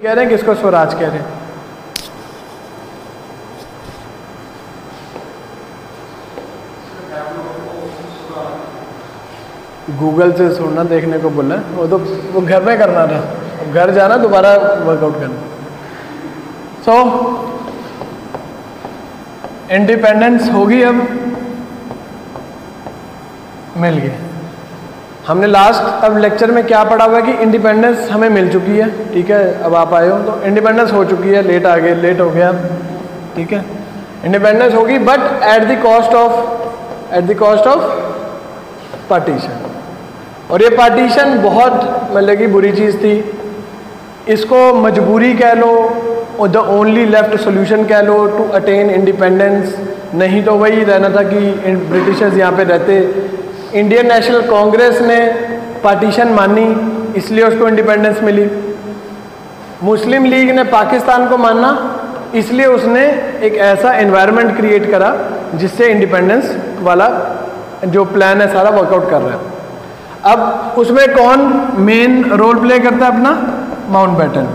कह रहे हैं, किसको स्वराज कह रहे हैं। गूगल से सुनना देखने को बोला, वो घर में करना था, अब घर जाना दोबारा वर्कआउट करना। सो इंडिपेंडेंस होगी, अब मिल गई। हमने लास्ट अब लेक्चर में क्या पढ़ा हुआ है कि इंडिपेंडेंस हमें मिल चुकी है, ठीक है। अब आप आए हो तो इंडिपेंडेंस हो चुकी है, लेट आ गए, लेट हो गया, ठीक है। इंडिपेंडेंस होगी but at the cost of partition. और ये पार्टीशन बहुत मतलब कि बुरी चीज़ थी, इसको मजबूरी कह लो और द ओनली लेफ्ट सोल्यूशन कह लो टू अटेन इंडिपेंडेंस। नहीं तो वही रहना था कि ब्रिटिशर्स यहाँ पे रहते। इंडियन नेशनल कांग्रेस ने पार्टीशन मानी, इसलिए उसको इंडिपेंडेंस मिली। मुस्लिम लीग ने पाकिस्तान को माना, इसलिए उसने एक ऐसा एनवायरनमेंट क्रिएट करा जिससे इंडिपेंडेंस वाला जो प्लान है सारा वर्कआउट कर रहा है। अब उसमें कौन मेन रोल प्ले करता है अपना? माउंटबेटन।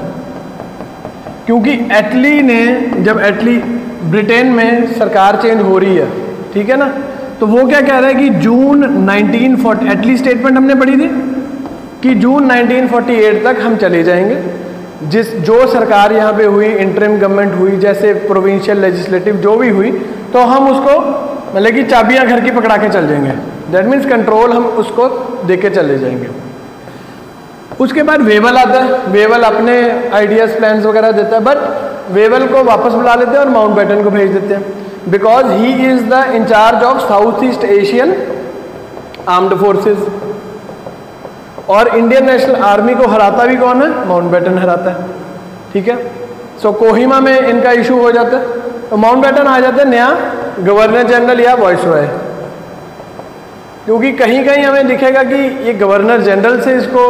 क्योंकि एटली ने, जब एटली ब्रिटेन में सरकार चेंज हो रही है, ठीक है ना, तो वो क्या कह रहा है कि जून 1940, एटली स्टेटमेंट हमने पढ़ी थी कि जून 1948 तक हम चले जाएंगे। जो सरकार यहाँ पे हुई, इंटरिम गवर्नमेंट हुई, जैसे प्रोविंशियल लेजिस्लेटिव जो भी हुई, तो हम उसको मतलब कि चाबियाँ घर की पकड़ा के चल जाएंगे। दैट मीन्स कंट्रोल हम उसको दे के चले जाएंगे। उसके बाद वेवल आता है, वेवल अपने आइडियाज प्लान्स वगैरह देता है, बट वेवल को वापस बुला लेते हैं और माउंटबेटन को भेज देते हैं, because he is the incharge of South East Asian armed forces. और इंडियन नेशनल आर्मी को हराता भी कौन है? माउंटबेटन हराता है, ठीक है। सो कोहिमा में इनका इशू हो जाता है, तो माउंटबेटन आ जाता है नया गवर्नर जनरल या वाइसरॉय। क्योंकि कहीं कहीं हमें दिखेगा कि ये गवर्नर जनरल से इसको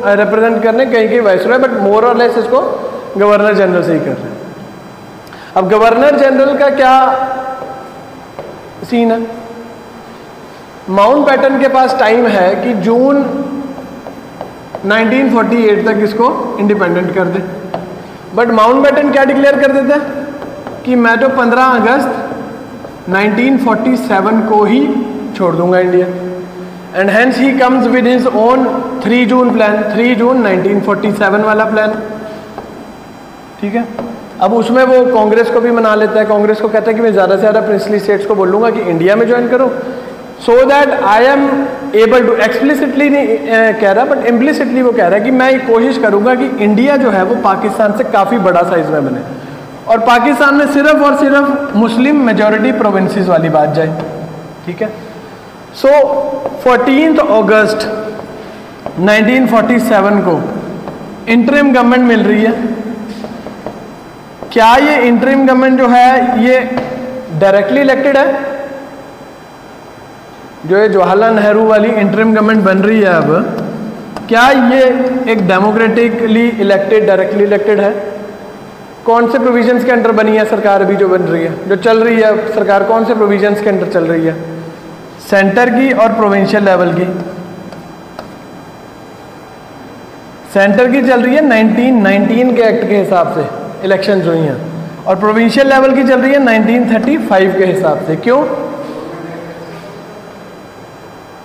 रिप्रेजेंट करने, कहीं कहीं वाइसरॉय, बट मोर और लेस इसको गवर्नर जनरल से ही कर रहे हैं। अब गवर्नर जनरल का क्या सीन है? माउंटबेटन के पास टाइम है कि जून 1948 तक इसको इंडिपेंडेंट कर दे, बट माउंटबेटन क्या डिक्लेयर कर देता है कि मैं तो 15 अगस्त 1947 को ही छोड़ दूंगा India. And hence he comes with his own 3 June plan, 3 जून 1947 वाला प्लान, ठीक है। अब उसमें वो कांग्रेस को भी मना लेता है, कांग्रेस को कहता है कि मैं ज़्यादा से ज़्यादा प्रिंसली स्टेट्स को बोलूँगा कि इंडिया में ज्वाइन करो, so that I am able to, explicitly नहीं कह रहा बट इम्प्लिसिटली वो कह रहा है कि मैं कोशिश करूँगा कि इंडिया जो है वो पाकिस्तान से काफ़ी बड़ा साइज में बने और पाकिस्तान में सिर्फ और सिर्फ मुस्लिम मेजॉरिटी प्रोविंसेस वाली बात जाए, ठीक है। सो 14 अगस्त 1947 को इंटरिम गवर्नमेंट मिल रही है। क्या ये इंटरिम गवर्नमेंट जो है ये डायरेक्टली इलेक्टेड है? जो ये जवाहरलाल नेहरू वाली इंटरिम गवर्नमेंट बन रही है अब, क्या ये एक डेमोक्रेटिकली इलेक्टेड, डायरेक्टली इलेक्टेड है? कौन से प्रोविजंस के अंडर बनी है सरकार अभी जो बन रही है, जो चल रही है सरकार, कौन से प्रोविजंस के अंडर चल रही है? सेंटर की और प्रोविंशियल लेवल की। सेंटर की चल रही है 1919 के एक्ट के हिसाब से इलेक्शंस हुई हैं, और प्रोविंशियल लेवल की चल रही है 1935 के हिसाब से। क्यों?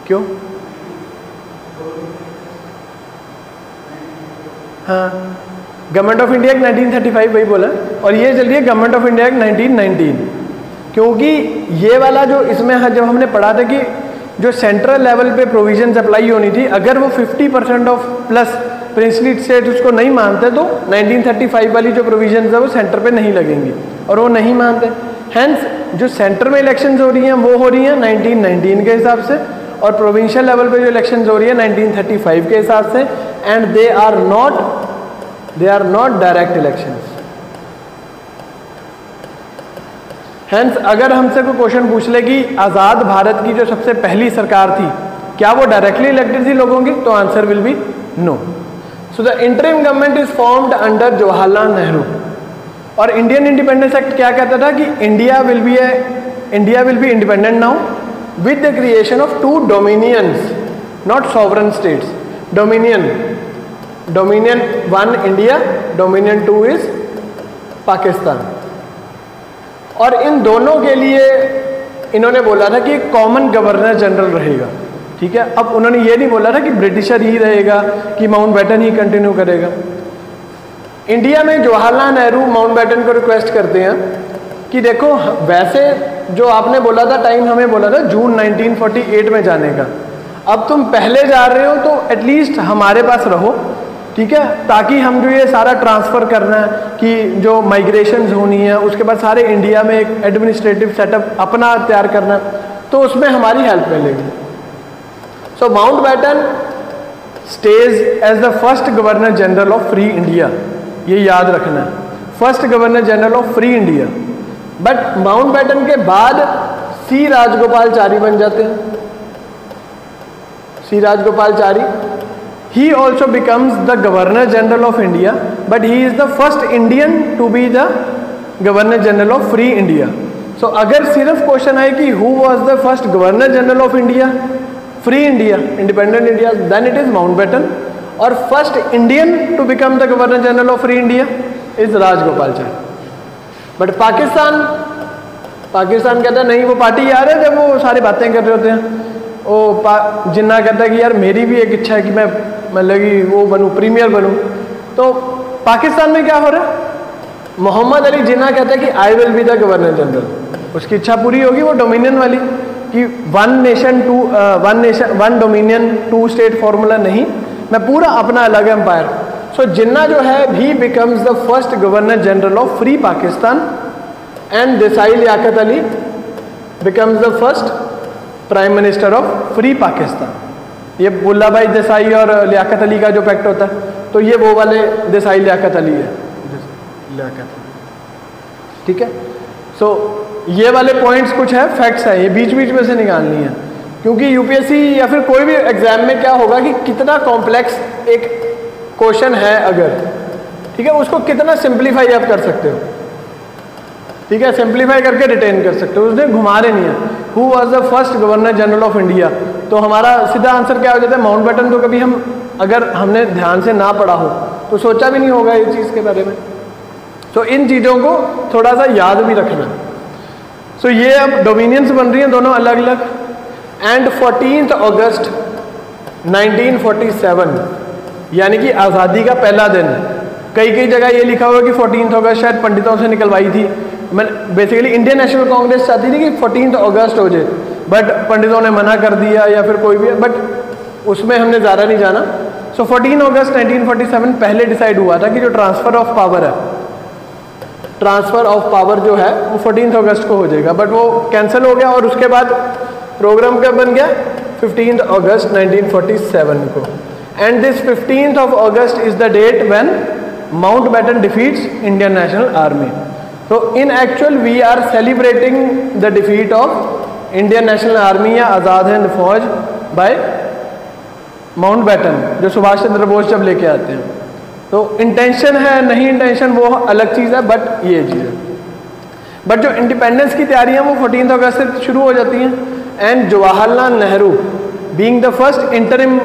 क्यों? हाँ, गवर्नमेंट ऑफ इंडिया एक्ट 1935 वही बोला, और ये चल रही है गवर्नमेंट ऑफ इंडिया एक्ट 1919। क्योंकि ये वाला जो इसमें जब हमने पढ़ा था कि जो सेंट्रल लेवल पे प्रोविजंस अप्लाई होनी थी, अगर वो 50% ऑफ प्लस प्रिंसली स्टेट उसको नहीं मानते तो 1935 वाली जो प्रोविजंस है वो सेंटर पे नहीं लगेंगी, और वो नहीं मानते। हैंस जो सेंटर में इलेक्शंस हो रही हैं वो हो रही हैं 1919 के हिसाब से, और प्रोविंशियल लेवल पे जो इलेक्शंस हो रही है 1935 के हिसाब से, and they are not direct elections. Hence अगर हमसे कोई क्वेश्चन पूछ ले कि आज़ाद भारत की जो सबसे पहली सरकार थी, क्या वो डायरेक्टली इलेक्टेड थी लोगों की, तो answer will be no. So the interim government is formed under Jawaharlal Nehru. और इंडियन इंडिपेंडेंस एक्ट क्या कहता था कि India will be independent now with the creation of 2 dominions, not sovereign states, dominion. Dominion 1 India, dominion 2 is Pakistan. और इन दोनों के लिए इन्होंने बोला था कि कॉमन गवर्नर जनरल रहेगा, ठीक है। अब उन्होंने ये नहीं बोला था कि ब्रिटिशर ही रहेगा, कि माउंटबेटन ही कंटिन्यू करेगा। इंडिया में जवाहरलाल नेहरू माउंटबेटन को रिक्वेस्ट करते हैं कि देखो, वैसे जो आपने बोला था टाइम, हमें बोला था जून 1948 में जाने का, अब तुम पहले जा रहे हो तो एटलीस्ट हमारे पास रहो, ठीक है, ताकि हम जो ये सारा ट्रांसफ़र करना है कि जो माइग्रेशंस होनी है, उसके बाद सारे इंडिया में एक एडमिनिस्ट्रेटिव सेटअप अपना तैयार करना है, तो उसमें हमारी हेल्प मिलेगी। So Mountbatten stayed as the first governor general of free India, ये याद रखना है, first governor general of free India. But Mountbatten के बाद सी राजगोपालचारी बन जाते हैं, सी Rajagopalachari. He also becomes the Governor General of India, but he is the first Indian to be the Governor General of Free India. So अगर सिर्फ question है कि who was the first Governor General of India, Free India, Independent India, then it is Mountbatten. और first Indian to become the Governor General of Free India is Rajgopalachari. But Pakistan कहता है नहीं, वो party यार है जब वो सारी बातें कर रहे होते हैं। वो जिन्ना कहता है कि यार मेरी भी एक इच्छा है कि मैं मतलब कि वो बनूं, प्रीमियर बनूं। तो पाकिस्तान में क्या हो रहा है, मोहम्मद अली जिन्ना कहता है कि I will be the governor general. उसकी इच्छा पूरी होगी, वो डोमिनियन वाली कि वन डोमिनियन 2 स्टेट फॉर्मूला नहीं, मैं पूरा अपना अलग एम्पायर। सो जिन्ना जो है he becomes the first governor general of free Pakistan, and Desai Liaquat Ali becomes the first prime minister of free Pakistan. ये बुल्ला भाई देसाई और लियाकत अली का जो पैक्ट होता है, तो ये वो वाले देसाई लियाकत अली है, ठीक है। सो ये वाले पॉइंट्स कुछ है, फैक्ट्स है, ये बीच बीच में से निकालनी है, क्योंकि यूपीएससी या फिर कोई भी एग्जाम में क्या होगा कि कितना कॉम्प्लेक्स एक क्वेश्चन है अगर, ठीक है, उसको कितना सिंप्लीफाई आप कर सकते हो, ठीक है, सिंप्लीफाई करके रिटेन कर सकते हो, उसने घुमा रहे नहीं है। Who was the first governor general of India, तो हमारा सीधा आंसर क्या हो जाता है, माउंटबेटन। तो कभी हम अगर हमने ध्यान से ना पढ़ा हो तो सोचा भी नहीं होगा ये चीज़ के बारे में। तो इन चीज़ों को थोड़ा सा याद भी रखना। सो ये अब डोमिनियंस बन रही हैं दोनों अलग अलग। एंड 14 अगस्त 1947 यानी कि आज़ादी का पहला दिन, कई जगह ये लिखा हुआ कि 14 अगस्त शायद पंडितों से निकलवाई थी। मैं बेसिकली इंडियन नेशनल कांग्रेस चाहती थी कि 14 अगस्त हो जाए, बट पंडितों ने मना कर दिया या फिर कोई भी, बट उसमें हमने ज़्यादा नहीं जाना। सो 14 अगस्त 1947 पहले डिसाइड हुआ था कि जो ट्रांसफ़र ऑफ पावर है, ट्रांसफ़र ऑफ पावर जो है वो 14 अगस्त को हो जाएगा, बट वो कैंसिल हो गया। और उसके बाद प्रोग्राम कब बन गया, 15 अगस्त 1947 को। And this 15th of August is the date when Mountbatten defeats Indian National Army. तो in actual we are celebrating the defeat of Indian National Army या आज़ाद हिंद फौज बाय माउंटबेटन, जो सुभाष चंद्र बोस जब लेके आते हैं। तो इंटेंशन है नहीं इंटेंशन वो अलग चीज़ है, बट ये चीज़ है। बट जो इंडिपेंडेंस की तैयारियां वो 14 अगस्त से शुरू हो जाती हैं। And Jawaharlal Nehru being the first interim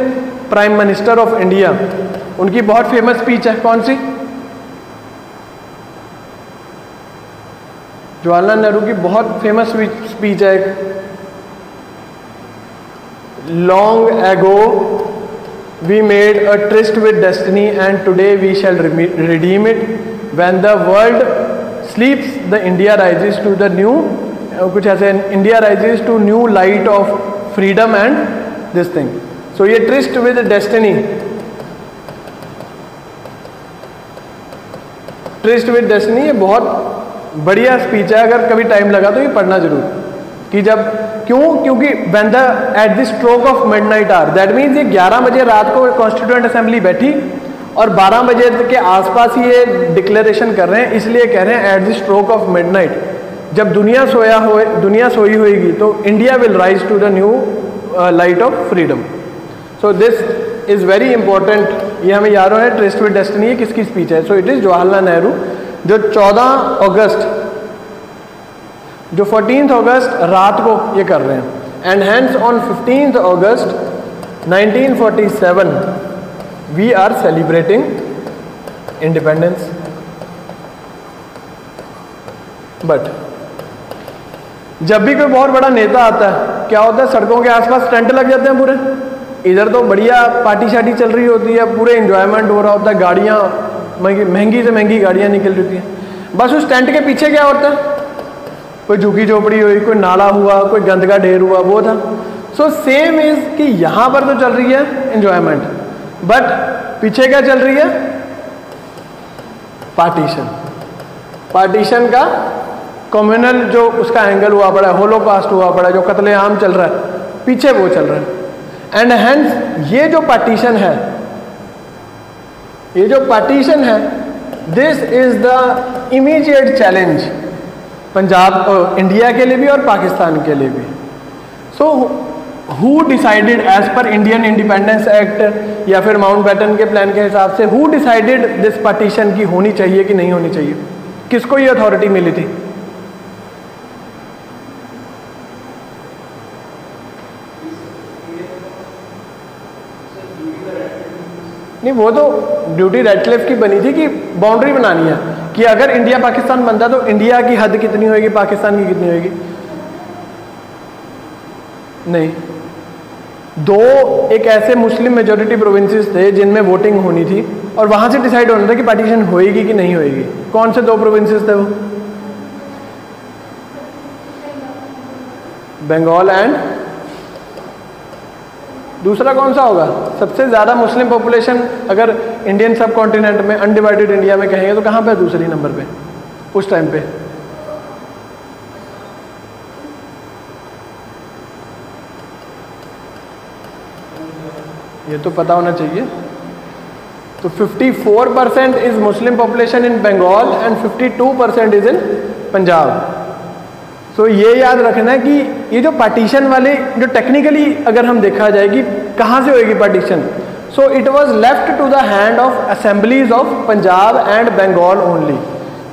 prime minister of India, उनकी बहुत फेमस स्पीच है, कौन सी, जवाहरलाल नेहरू की बहुत फेमस स्पीच है, long ago we made a tryst with destiny and today we shall redeem it, when the world sleeps the India rises to the new, कुछ ऐसे, India rises to new light of freedom and this thing. So ये tryst with destiny, tryst with destiny, ये बहुत बढ़िया speech है, अगर कभी time लगा तो ये पढ़ना जरूर। कि जब क्योंकि when the at the stroke of midnight hour, that means ये 11 बजे रात को कॉन्स्टिट्यूएंट असेंबली बैठी और 12 बजे के आसपास ही ये डिक्लेरेशन कर रहे हैं, इसलिए कह रहे हैं at the stroke of midnight, जब दुनिया सोई होएगी तो India will rise to the new light of freedom. So this is very important, ये हमें याद है। ट्रिस्ट विद डेस्टिनी ये किसकी स्पीच है, सो इट इज़ जवाहरलाल नेहरू, जो 14 अगस्त, जो 14 अगस्त रात को ये कर रहे हैं। एंड हेंस ऑन 15 अगस्त 1947 we are celebrating independence. But जब भी कोई बहुत बड़ा नेता आता है, क्या होता है, सड़कों के आसपास टेंट लग जाते हैं पूरे। इधर तो बढ़िया पार्टी शार्टी चल रही होती है, पूरे एंजॉयमेंट हो रहा होता है, गाड़ियाँ महंगी से महंगी गाड़ियाँ निकल रही हैं। बस उस टेंट के पीछे क्या होता है, कोई झुकी झोपड़ी हुई, कोई नाला हुआ, कोई गंद का ढेर हुआ, वो था। सो सेम इज कि यहाँ पर तो चल रही है एंजॉयमेंट, बट पीछे क्या चल रही है, पार्टीशन। पार्टीशन का कम्युनल जो उसका एंगल हुआ पड़ा है, होलोकास्ट हुआ पड़ा है, जो कत्लेआम चल रहा है, पीछे वो चल रहा है। एंड हेंस ये जो पार्टीशन है, ये जो पार्टीशन है, this is the immediate challenge Punjab, India के लिए भी और पाकिस्तान के लिए भी। So who decided as per Indian Independence Act या फिर माउंटबेटन के प्लान के हिसाब से, हु डिसाइडेड दिस पार्टीशन की होनी चाहिए कि नहीं होनी चाहिए, किसको ये अथॉरिटी मिली थी? नहीं, वो तो ड्यूटी रेडक्लिफ की बनी थी कि बाउंड्री बनानी है कि अगर इंडिया पाकिस्तान बनता तो इंडिया की हद कितनी होगी, पाकिस्तान की कितनी होगी। नहीं, दो एक ऐसे मुस्लिम मेजोरिटी प्रोविंसेस थे जिनमें वोटिंग होनी थी और वहां से डिसाइड होना था कि पार्टीशन होएगी कि नहीं होएगी। कौन से दो प्रोविंसेस थे वो? बंगाल एंड दूसरा कौन सा होगा? सबसे ज़्यादा मुस्लिम पॉपुलेशन अगर इंडियन सब कॉन्टिनेंट में, अनडिवाइडेड इंडिया में कहेंगे तो कहाँ पे? दूसरी नंबर पे उस टाइम पे। ये तो पता होना चाहिए। तो 54% is Muslim population in Bengal and 52% is in Punjab. So ये याद रखना है कि ये जो पार्टीशन वाले, जो टेक्निकली अगर हम देखा जाए कि कहाँ से होएगी partition, so it was left to the hand of assemblies of Punjab and Bengal only.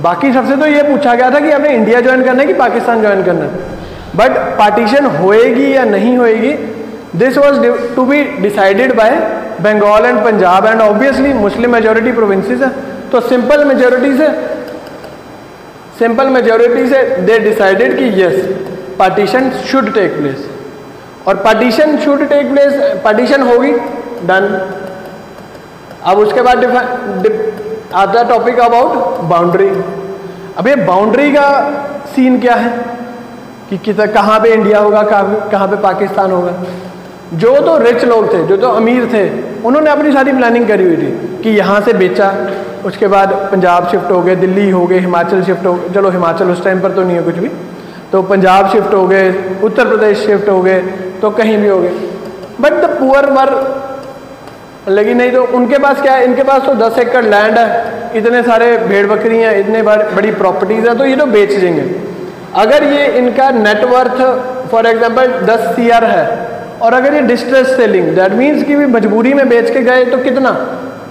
बाकी सबसे तो ये पूछा गया था कि आपने इंडिया ज्वाइन करना है कि पाकिस्तान ज्वाइन करना है, बट पार्टीशन होएगी या नहीं होएगी, this was to be decided by Bengal and Punjab and obviously Muslim majority provinces है, तो सिंपल मेजोरिटी से दे डिसाइडेड कि yes partition should take place, और partition should take place, partition होगी, डन। अब उसके बाद आता है टॉपिक अबाउट बाउंड्री। अब ये बाउंड्री का सीन क्या है कि कहाँ पे इंडिया होगा, कहाँ पे पाकिस्तान होगा। जो तो रिच लोग थे, जो तो अमीर थे, उन्होंने अपनी सारी प्लानिंग करी हुई थी कि यहाँ से बेचा, उसके बाद पंजाब शिफ्ट हो गए, दिल्ली हो गए, हिमाचल शिफ्ट हो गए, चलो हिमाचल उस टाइम पर तो नहीं है कुछ भी, तो पंजाब शिफ्ट हो गए, उत्तर प्रदेश शिफ्ट हो गए, तो कहीं भी हो गए। बट द पुअर वर लगी नहीं, तो उनके पास क्या है, इनके पास तो 10 एकड़ लैंड है, इतने सारे भेड़ बकरी हैं, इतने बड़ी प्रॉपर्टीज हैं, तो ये तो बेच देंगे। अगर ये इनका नेटवर्थ फॉर एग्जांपल 10 CR है और अगर ये डिस्ट्रेस सेलिंग, दैट मीन्स कि भी मजबूरी में बेच के गए तो कितना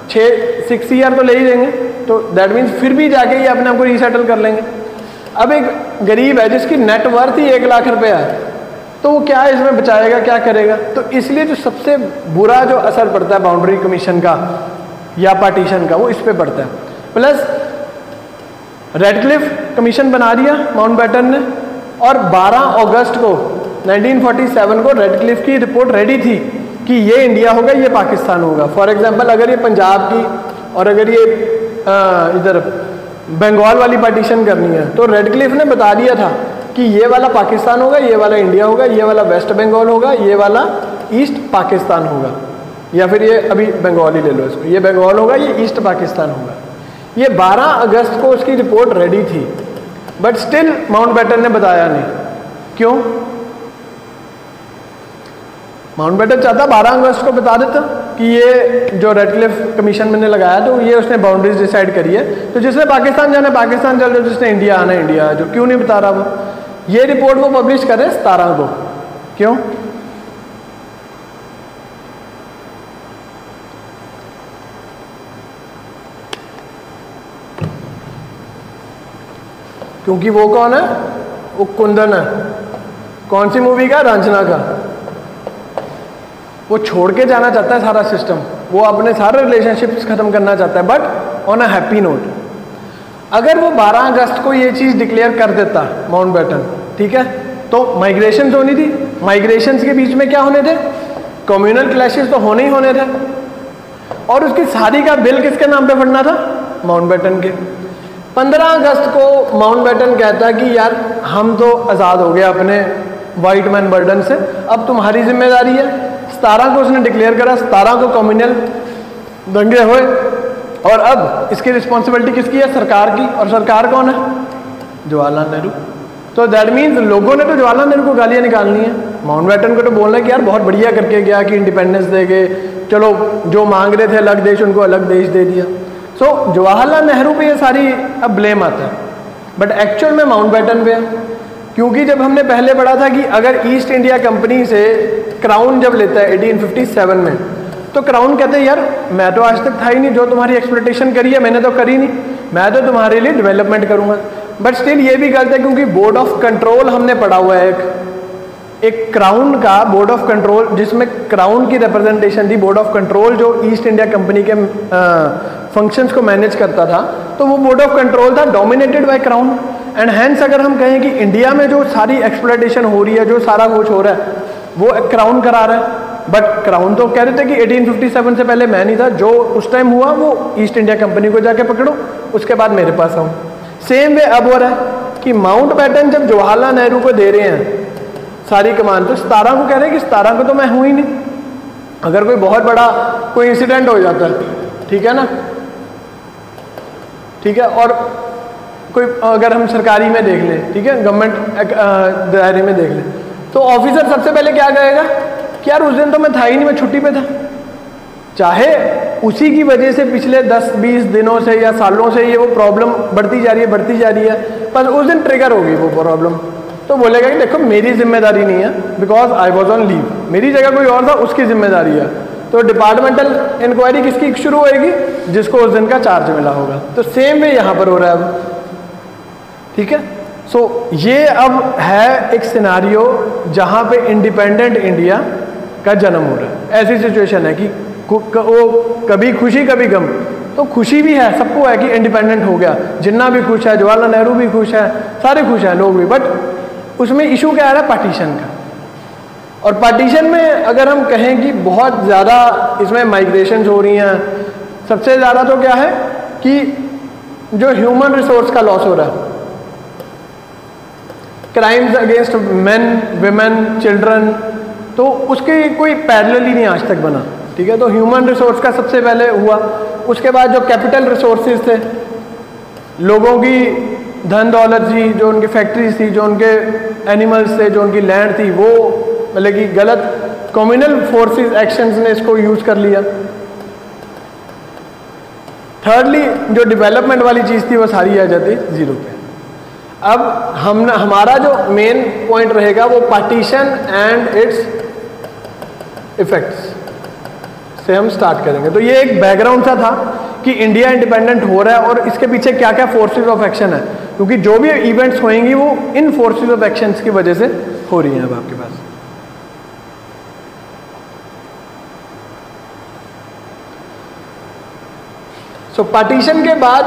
6 CR तो ले ही लेंगे, तो दैट मीन्स फिर भी जाके ये अपने आप को रीसेटल कर लेंगे। अब एक गरीब है जिसकी नेटवर्थ ही 1 लाख रुपया है, तो वो क्या इसमें बचाएगा, क्या करेगा? तो इसलिए जो सबसे बुरा जो असर पड़ता है बाउंड्री कमीशन का या पार्टीशन का, वो इस पर पड़ता है। प्लस रेडक्लिफ कमीशन बना दिया माउंटबेटन ने, और 12 अगस्त को 1947 को रेडक्लिफ की रिपोर्ट रेडी थी कि ये इंडिया होगा, ये पाकिस्तान होगा। फॉर एग्जांपल अगर ये पंजाब की और अगर ये इधर बंगाल वाली पार्टीशन करनी है, तो रेडक्लिफ ने बता दिया था कि ये वाला पाकिस्तान होगा, ये वाला इंडिया होगा, ये वाला वेस्ट बंगाल होगा, ये वाला ईस्ट पाकिस्तान होगा, या फिर ये अभी बंगाल ही ले लो इसको, ये बंगाल होगा, ये ईस्ट पाकिस्तान होगा। ये 12 अगस्त को उसकी रिपोर्ट रेडी थी, बट स्टिल माउंटबेटन ने बताया नहीं। क्यों? माउंटबेटन चाहता 12 अगस्त को बता देता कि ये जो रेडक्लिफ कमीशन मैंने लगाया, तो ये उसने बाउंड्रीज डिसाइड करी है, तो जिसने पाकिस्तान जाना है पाकिस्तान चल जाओ, जिसने इंडिया आना है इंडिया आ जाओ। क्यों नहीं बता रहा वो? ये रिपोर्ट वो पब्लिश करे 17 को। क्यों? क्योंकि वो कौन है? वो कुंदन है। कौन सी मूवी का? रांझना का। वो छोड़ के जाना चाहता है सारा सिस्टम। वो अपने सारे रिलेशनशिप्स खत्म करना चाहता है, but on a happy note. अगर वो 12 अगस्त को ये चीज़ डिक्लेयर कर देता माउंटबेटन, ठीक है, तो माइग्रेशंस होनी थी, माइग्रेशंस के बीच में क्या होने थे, कम्युनल क्लैशेस तो होने ही होने थे, और उसकी शादी का बिल किसके नाम पे पड़ना था, माउंटबेटन के। 15 अगस्त को माउंटबेटन कहता है कि यार हम तो आज़ाद हो गए अपने वाइट मैन बर्डन से, अब तुम्हारी जिम्मेदारी है। 17 को उसने डिक्लेयर करा, 17 को कम्युनल दंगे हुए, और अब इसकी रिस्पॉन्सिबिलिटी किसकी है, सरकार की। और सरकार कौन है, जवाहरलाल नेहरू। तो दैट मीन्स लोगों ने तो जवाहरलाल नेहरू को गालियाँ निकालनी है, माउंटबेटन को तो बोलना है कि यार बहुत बढ़िया करके गया कि इंडिपेंडेंस दे गए, चलो जो मांग रहे थे अलग देश, उनको अलग देश दे दिया। सो जवाहरलाल नेहरू पे ये सारी अब ब्लेम आता है, बट एक्चुअल में माउंटबेटन पे है। क्योंकि जब हमने पहले पढ़ा था कि अगर ईस्ट इंडिया कंपनी से क्राउन जब लेता है 1857 में, तो क्राउन कहते हैं यार मैं तो आज तक था ही नहीं, जो तुम्हारी एक्सप्लोटेशन करी है मैंने तो करी नहीं, मैं तो तुम्हारे लिए डेवलपमेंट करूँगा। बट स्टिल ये भी गलत है, क्योंकि बोर्ड ऑफ कंट्रोल हमने पढ़ा हुआ है एक क्राउन का बोर्ड ऑफ कंट्रोल, जिसमें क्राउन की रिप्रेजेंटेशन थी। बोर्ड ऑफ कंट्रोल जो ईस्ट इंडिया कंपनी के फंक्शंस को मैनेज करता था, तो वो बोर्ड ऑफ कंट्रोल था dominated by crown. And hence अगर हम कहें कि इंडिया में जो सारी एक्सप्लोटेशन हो रही है, जो सारा कुछ हो रहा है, वो क्राउन करा रहा है। बट क्राउन तो कह रहे थे कि 1857 से पहले मैं नहीं था, जो उस टाइम हुआ वो ईस्ट इंडिया कंपनी को जाके पकड़ो, उसके बाद मेरे पास आऊँ। सेम वे अब हो रहा है कि माउंटबेटन जब जवाहरलाल नेहरू को दे रहे हैं सारी कमान, तो 17 को कह रहे हैं कि 17 को तो मैं हूँ ही नहीं, अगर कोई बहुत बड़ा कोई इंसिडेंट हो जाता है, ठीक है ना, ठीक है, और कोई अगर हम सरकारी में देख लें, ठीक है, गवर्नमेंट दायरे में देख लें, तो ऑफिसर सबसे पहले क्या कहेगा कि यार उस दिन तो मैं था ही नहीं, मैं छुट्टी पे था। चाहे उसी की वजह से पिछले 10-20 दिनों से या सालों से ये वो प्रॉब्लम बढ़ती जा रही है, पर उस दिन ट्रिगर होगी वो प्रॉब्लम, तो बोलेगा कि देखो मेरी जिम्मेदारी नहीं है, because I was on leave, मेरी जगह कोई और था, उसकी जिम्मेदारी है। तो डिपार्टमेंटल इंक्वायरी किसकी शुरू होएगी, जिसको उस दिन का चार्ज मिला होगा। तो सेम वे यहाँ पर हो रहा है अब, ठीक है। सो ये अब है एक सिनारियो जहाँ पे इंडिपेंडेंट इंडिया का जन्म हो रहा है। ऐसी सिचुएशन है कि वो कभी खुशी कभी गम, तो खुशी भी है, सबको है कि इंडिपेंडेंट हो गया, जिन्ना भी खुश है, जवाहरलाल नेहरू भी खुश है, सारे खुश हैं लोग भी। बट उसमें इशू क्या आ रहा है, पार्टीशन का। और पार्टीशन में अगर हम कहें कि बहुत ज़्यादा इसमें माइग्रेशन हो रही हैं, सबसे ज़्यादा तो क्या है कि जो ह्यूमन रिसोर्स का लॉस हो रहा है, crimes against main, women, children, तो उसके कोई पैरेलल ही नहीं आज तक बना, ठीक है। तो ह्यूमन रिसोर्स का सबसे पहले हुआ, उसके बाद जो कैपिटल रिसोर्सेज थे, लोगों की धन दौलत थी, जो उनकी फैक्ट्रीज थी, जो उनके एनिमल्स थे, जो उनकी लैंड थी, वो मतलब कि गलत कम्युनल फोर्सेस एक्शंस ने इसको यूज कर लिया। थर्डली जो डेवलपमेंट वाली चीज़ थी वो सारी आ जाती जीरो पे। अब हमारा जो मेन पॉइंट रहेगा वो पार्टीशन एंड इट्स इफेक्ट्स से हम स्टार्ट करेंगे। तो ये एक बैकग्राउंड सा था कि इंडिया इंडिपेंडेंट हो रहा है और इसके पीछे क्या क्या फोर्सेस ऑफ एक्शन है, क्योंकि जो भी इवेंट्स होंगी वो इन फोर्सेस ऑफ एक्शंस की वजह से हो रही हैं। अब आपके पास पार्टीशन के बाद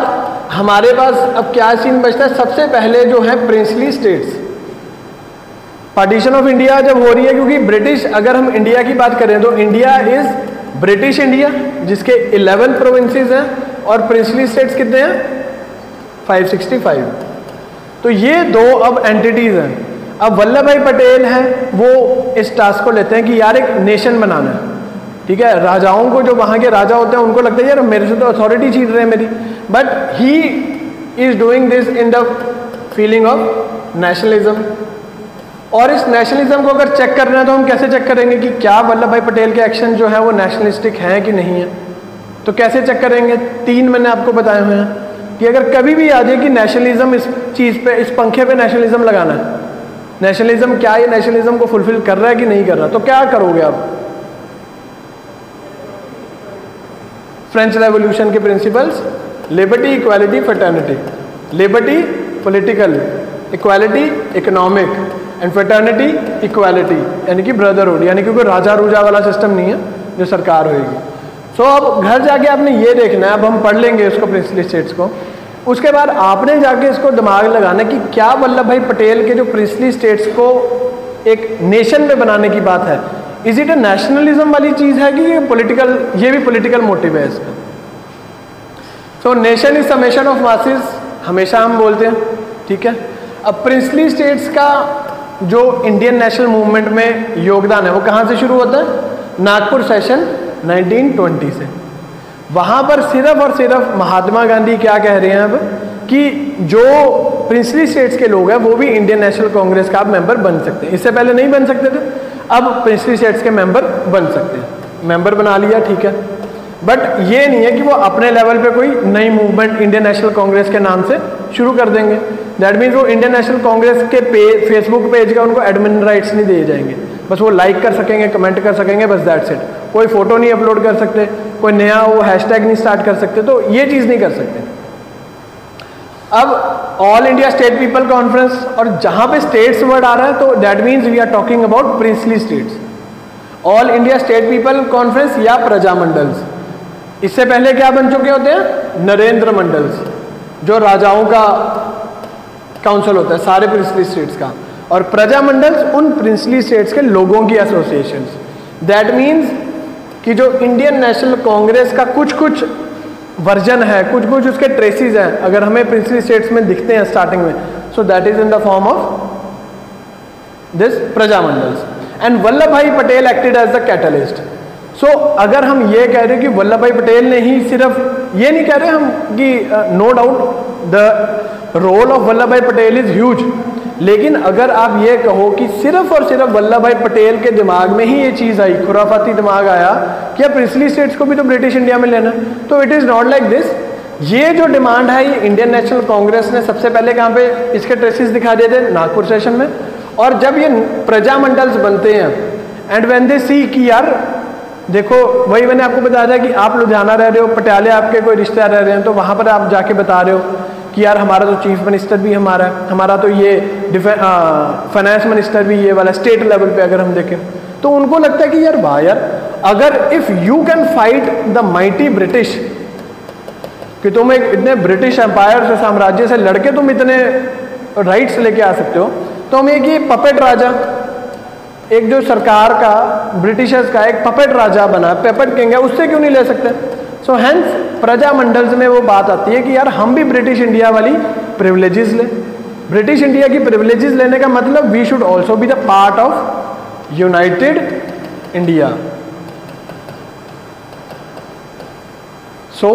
हमारे पास अब क्या सीन बचता है। सबसे पहले जो है princely states, partition of India जब हो रही है, क्योंकि ब्रिटिश, अगर हम इंडिया की बात करें तो इंडिया इज ब्रिटिश इंडिया, जिसके 11 प्रोविंसेस हैं, और प्रिंसली स्टेट्स कितने हैं 565। तो ये दो अब एंटिटीज हैं। अब वल्लभ भाई पटेल हैं, वो इस टास्क को लेते हैं कि यार एक नेशन बनाना है, ठीक है। राजाओं को, जो वहाँ के राजा होते हैं, उनको लगता है यार मेरे से तो अथॉरिटी छीन रहे हैं मेरी, but he is doing this in the feeling of nationalism. और इस नेशनलिज्म को अगर चेक करना है तो हम कैसे चेक करेंगे कि क्या वल्लभ भाई पटेल के एक्शन जो है वो नेशनलिस्टिक हैं कि नहीं है। तो कैसे चेक करेंगे, 3 मैंने आपको बताए हुए हैं कि अगर कभी भी आ जाए कि नेशनलिज्म इस चीज़ पे, इस पंखे पे नेशनलिज्म लगाना है, नेशनलिज्म क्या ये नेशनलिज्म को फुलफिल कर रहा है कि नहीं कर रहा, तो क्या करोगे आप। फ्रेंच रेवोल्यूशन के principles, liberty, equality, fraternity. Liberty political, equality economic, and fraternity equality, यानी कि ब्रदरहुड, यानी कि कोई राजा रूजा वाला सिस्टम नहीं है जो सरकार होगी। सो अब घर जाके आपने ये देखना है, अब हम पढ़ लेंगे उसको प्रिंसली स्टेट्स को, उसके बाद आपने जाके इसको दिमाग लगाना कि क्या वल्लभ भाई पटेल के जो प्रिंसली स्टेट्स को एक नेशन में बनाने की बात है, इज इट ए नेशनलिज्म वाली चीज़ है कि ये पॉलिटिकल, ये भी पॉलिटिकल मोटिव है इसका। So nation is summation of masses, हमेशा हम बोलते हैं, ठीक है। अब प्रिंसली स्टेट्स का जो इंडियन नेशनल मूवमेंट में योगदान है वो कहाँ से शुरू होता है? नागपुर सेशन 1920 से। वहाँ पर सिर्फ और सिर्फ महात्मा गांधी क्या कह रहे हैं अब कि जो प्रिंसली स्टेट्स के लोग हैं वो भी इंडियन नेशनल कांग्रेस का मेंबर बन सकते हैं। इससे पहले नहीं बन सकते थे, अब प्रिंसली स्टेट्स के मेंबर बन सकते हैं। मेंबर बना लिया, ठीक है, बट ये नहीं है कि वो अपने लेवल पे कोई नई मूवमेंट इंडियन नेशनल कांग्रेस के नाम से शुरू कर देंगे। दैट मीन्स वो इंडियन नेशनल कांग्रेस के फेसबुक पेज का उनको एडमिन राइट्स नहीं दिए जाएंगे, बस वो लाइक कर सकेंगे, कमेंट कर सकेंगे, बस दैट्स इट। कोई फोटो नहीं अपलोड कर सकते, कोई नया वो हैशटैग नहीं स्टार्ट कर सकते, तो ये चीज़ नहीं कर सकते। अब All India State People Conference, और जहाँ पे स्टेट्स वर्ड आ रहा है तो that means we are talking about princely states. All India State People Conference या प्रजा मंडल्स, इससे पहले क्या बन चुके होते हैं? नरेंद्र मंडल्स, जो राजाओं का काउंसिल होता है सारे प्रिंसली स्टेट्स का, और प्रजा मंडल्स उन प्रिंसली स्टेट्स के लोगों की एसोसिएशंस। दैट मीन्स कि जो इंडियन नेशनल कांग्रेस का कुछ कुछ वर्जन है, कुछ कुछ उसके ट्रेसेस हैं, अगर हमें प्रिंसली स्टेट्स में दिखते हैं स्टार्टिंग में, so that is in the form of this Praja Mandals. And Vallabh भाई Patel acted as the catalyst. So अगर हम ये कह रहे हैं कि वल्लभ भाई पटेल ने ही सिर्फ, ये नहीं कह रहे हम कि no doubt the role of Vallabh भाई पटेल इज ह्यूज, लेकिन अगर आप ये कहो कि सिर्फ और सिर्फ वल्लभ भाई पटेल के दिमाग में ही ये चीज़ आई, खुराफाती दिमाग आया कि प्रिंसली स्टेट्स को भी तो ब्रिटिश इंडिया में लेना, तो it is not like this. ये जो डिमांड है ये इंडियन नेशनल कांग्रेस ने सबसे पहले कहाँ पे इसके ट्रेसेस दिखा दिए थे? नागपुर सेशन में। और जब ये प्रजा मंडल्स बनते हैं एंड व्हेन दे सी कि यार देखो, वही मैंने आपको बताया था कि आप लुधियाना रह रहे हो, पटियाले आपके कोई रिश्तेदार रह रहे हैं, तो वहाँ पर आप जाके बता रहे हो कि यार हमारा तो चीफ मिनिस्टर भी हमारा है, हमारा तो ये फाइनेंस मिनिस्टर भी ये वाला, स्टेट लेवल पे अगर हम देखें तो उनको लगता है कि यार वाह यार, अगर if you can fight the mighty British, कि तुम एक इतने ब्रिटिश एम्पायर से, साम्राज्य से लड़के तुम इतने राइट्स लेके आ सकते हो, तो हम एक ये पपेट राजा, एक जो सरकार का, ब्रिटिशर्स का एक पपेट राजा बना, पपेट किंग है, उससे क्यों नहीं ले सकते? सो हेंस प्रजा मंडल्स में वो बात आती है कि यार हम भी ब्रिटिश इंडिया वाली प्रिविलेजेस लें। ब्रिटिश इंडिया की प्रिविलेजेस लेने का मतलब we should also be the part of united India. So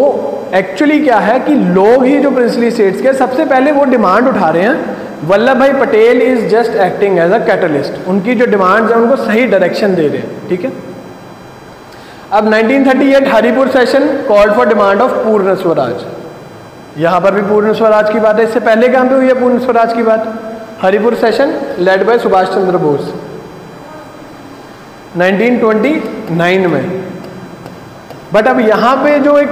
actually क्या है कि लोग ही जो प्रिंसली स्टेट्स के सबसे पहले वो डिमांड उठा रहे हैं, वल्लभ भाई Patel is just acting as a catalyst. उनकी जो डिमांड्स हैं उनको सही डायरेक्शन दे रहे हैं, ठीक है। अब 1938 Haripur session called for demand of पूर्ण स्वराज। यहाँ पर भी पूर्ण स्वराज की बात है। इससे पहले कहाँ पे हुई है पूर्ण स्वराज की बात? Haripur session led by Subhash Chandra Bose 1929 में। बट अब यहाँ पे जो एक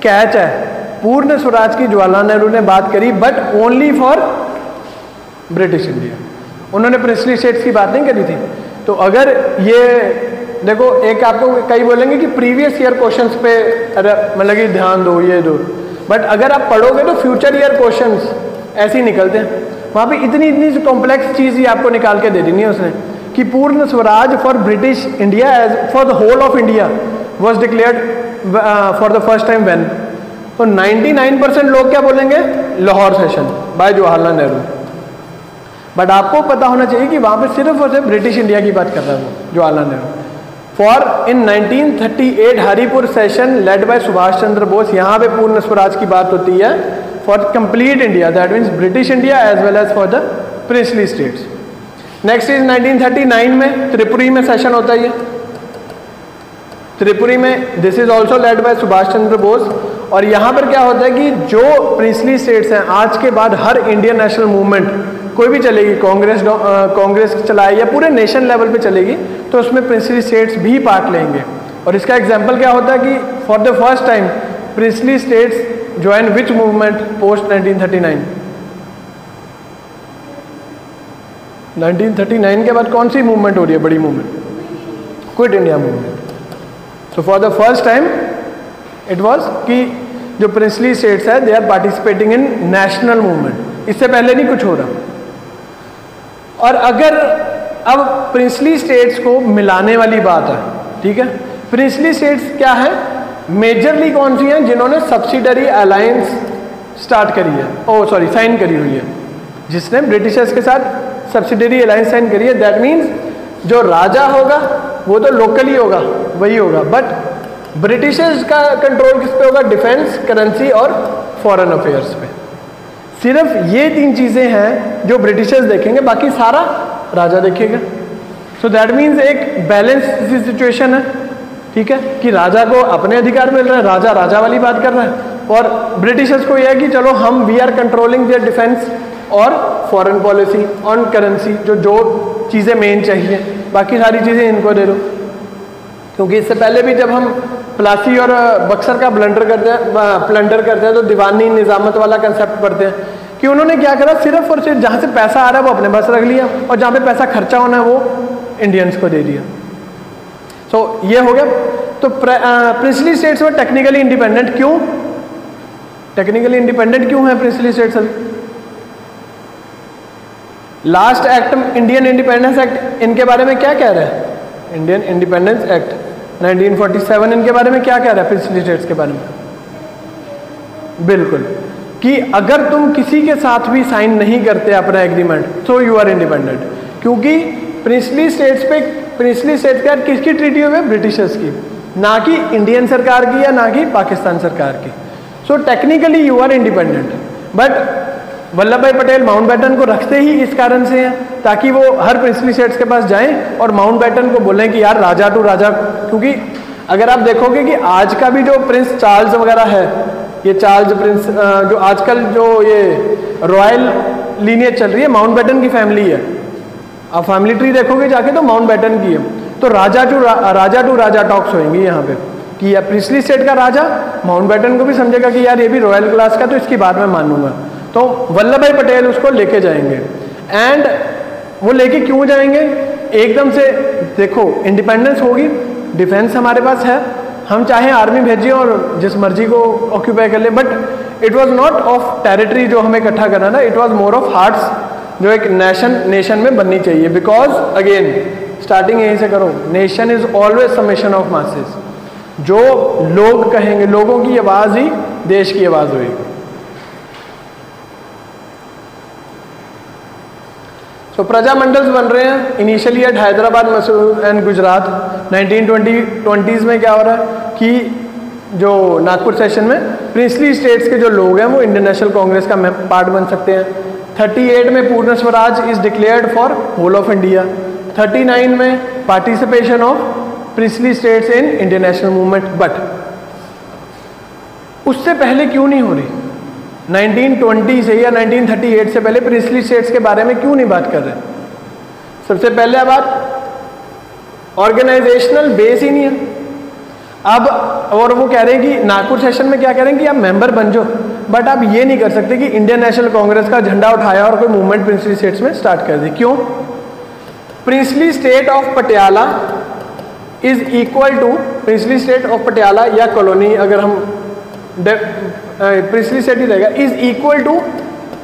कैच है, पूर्ण स्वराज की जवाहरलाल नेहरू ने बात करी, but only for British India. उन्होंने प्रिंसली स्टेट्स की बात नहीं करी थी। तो अगर ये देखो, एक आपको कई बोलेंगे कि प्रीवियस ईयर क्वेश्चंस पे मतलब कि ध्यान दो, ये दो, बट अगर आप पढ़ोगे तो फ्यूचर ईयर क्वेश्चंस ऐसे ही निकलते हैं। वहाँ पे इतनी इतनी कॉम्प्लेक्स चीज़ ही आपको निकाल के दे देनी है उसने, कि Purna Swaraj for British India as for the whole of India was declared for the first time when. तो 99% लोग क्या बोलेंगे? Lahore session by Jawaharlal Nehru. But आपको पता होना चाहिए कि वहाँ पे सिर्फ और सिर्फ ब्रिटिश इंडिया की बात कर रहा है वो Jawaharlal Nehru. For in 1938 Haripur session led by Subhash Chandra Bose, यहाँ पे पूर्ण स्वराज की बात होती है for complete India, that means British India as well as for the princely states. Next is 1939 में त्रिपुरी में सेशन होता है। त्रिपुरी में this is also led by Subhash Chandra Bose. और यहाँ पर क्या होता है कि जो प्रिंसली स्टेट्स हैं, आज के बाद हर इंडियन नेशनल मूवमेंट कोई भी चलेगी, कांग्रेस चलाए या पूरे नेशन लेवल पे चलेगी, तो उसमें प्रिंसली स्टेट्स भी पार्ट लेंगे। और इसका एग्जांपल क्या होता है कि for the first time princely states join which movement post 1939? 1939 के बाद कौन सी मूवमेंट हो रही है बड़ी movement? Quit India movement. So for the first time it was कि जो प्रिंसली स्टेट्स है they are participating in national movement, इससे पहले नहीं कुछ हो रहा। और अगर अब प्रिंसली स्टेट्स को मिलाने वाली बात है, ठीक है, प्रिंसली स्टेट्स क्या है, मेजरली कौन सी हैं, जिन्होंने सब्सिडरी अलायंस स्टार्ट करी है, साइन करी हुई है, जिसने ब्रिटिशर्स के साथ सब्सिडरी अलायंस साइन करी है। दैट मीन्स जो राजा होगा वो तो लोकली होगा, वही होगा, बट ब्रिटिशर्स का कंट्रोल किस पे होगा, डिफेंस, करेंसी और फॉरेन अफेयर्स पे। सिर्फ ये 3 चीजें हैं जो ब्रिटिशर्स देखेंगे, बाकी सारा राजा देखेगा। सो दैट मीन्स एक बैलेंस सिचुएशन है, ठीक है, कि राजा को अपने अधिकार मिल रहे हैं, राजा राजा वाली बात कर रहा है, और ब्रिटिशर्स को यह है कि चलो हम we are controlling their defence और फॉरेन पॉलिसी ऑन करेंसी, जो चीज़ें मेन चाहिए, बाकी सारी चीज़ें इनको दे दो। क्योंकि इससे पहले भी जब हम प्लासी और बक्सर का प्लंडर करते हैं तो दीवानी निजामत वाला कंसेप्ट पढ़ते हैं कि उन्होंने क्या करा, सिर्फ और सिर्फ जहाँ से पैसा आ रहा है वो अपने पास रख लिया, और जहाँ पे पैसा खर्चा होना है वो इंडियंस को दे दिया। सो ये हो गया। तो प्रिंसली स्टेट्स में टेक्निकली इंडिपेंडेंट क्यों, टेक्निकली इंडिपेंडेंट क्यों है प्रिंसली स्टेट्स अभी? Last act Indian Independence act इनके बारे में क्या कह रहा है? इंडियन इंडिपेंडेंस एक्ट 1947 इनके बारे में क्या कह रहा है प्रिंसली स्टेट्स के बारे में? बिल्कुल, कि अगर तुम किसी के साथ भी साइन नहीं करते अपना एग्रीमेंट तो यू आर इंडिपेंडेंट। क्योंकि प्रिंसली स्टेट्स के किसकी ट्रीटी हुई है? ब्रिटिशर्स की, ना कि इंडियन सरकार की या ना कि पाकिस्तान सरकार की। So technically you are independent, but Vallabh भाई पटेल माउंटबेटन को रखते ही इस कारण से हैं ताकि वो हर प्रिंसली स्टेट्स के पास जाएं और माउंटबेटन को बोलें कि यार राजा टू राजा। क्योंकि अगर आप देखोगे कि आज का भी जो प्रिंस चार्ल्स वगैरह है, ये चार्ल्स प्रिंस जो आजकल जो ये रॉयल लीनियज चल रही है, माउंटबेटन की फैमिली है। आप फैमिली ट्री देखोगे जाके तो माउंटबेटन की है। तो राजा टू राजा टॉक्स होंगी यहाँ पे कि प्रिंसली स्टेट का राजा माउंटबेटन को भी समझेगा कि यार ये भी रॉयल क्लास का, तो इसकी बात मैं मानूंगा। तो वल्लभ भाई पटेल उसको लेके जाएंगे। एंड वो लेके क्यों जाएंगे? एकदम से देखो इंडिपेंडेंस होगी, डिफेंस हमारे पास है, हम चाहे आर्मी भेजिए और जिस मर्जी को ऑक्यूपाई कर ले, but it was not of territory जो हमें इकट्ठा करना था, it was more of hearts, जो एक नेशन में बननी चाहिए। बिकॉज अगेन स्टार्टिंग यहीं से करो, nation is always summation of masses. जो लोग कहेंगे, लोगों की आवाज ही देश की आवाज होगी। सो प्रजामंडल्स बन रहे हैं initially at Hyderabad, Mysore and Gujarat. 1920s में क्या हो रहा है कि जो नागपुर सेशन में प्रिंसली स्टेट्स के जो लोग हैं वो इंडियन नेशनल कांग्रेस का पार्ट बन सकते हैं। 38 में Purna Swaraj is declared for whole of India. 39 में participation of princely states in Indian national movement. But उससे पहले क्यों नहीं हो रही? 1920 से या 1938 से पहले प्रिंसली स्टेट्स के बारे में क्यों नहीं बात कर रहे? सबसे पहले बात ऑर्गेनाइजेशनल बेस ही नहीं है अब। और वो कह रहे हैं कि नागपुर सेशन में क्या कह रहे हैं कि आप मेंबर बन जाओ, बट आप ये नहीं कर सकते कि इंडियन नेशनल कांग्रेस का झंडा उठाया और कोई मूवमेंट प्रिंसली स्टेट्स में स्टार्ट कर दी। क्यों? Princely state of Patiala is equal to princely state of Patiala या कॉलोनी, अगर हम प्रिंसली स्टेट ही रहेगा, is equal to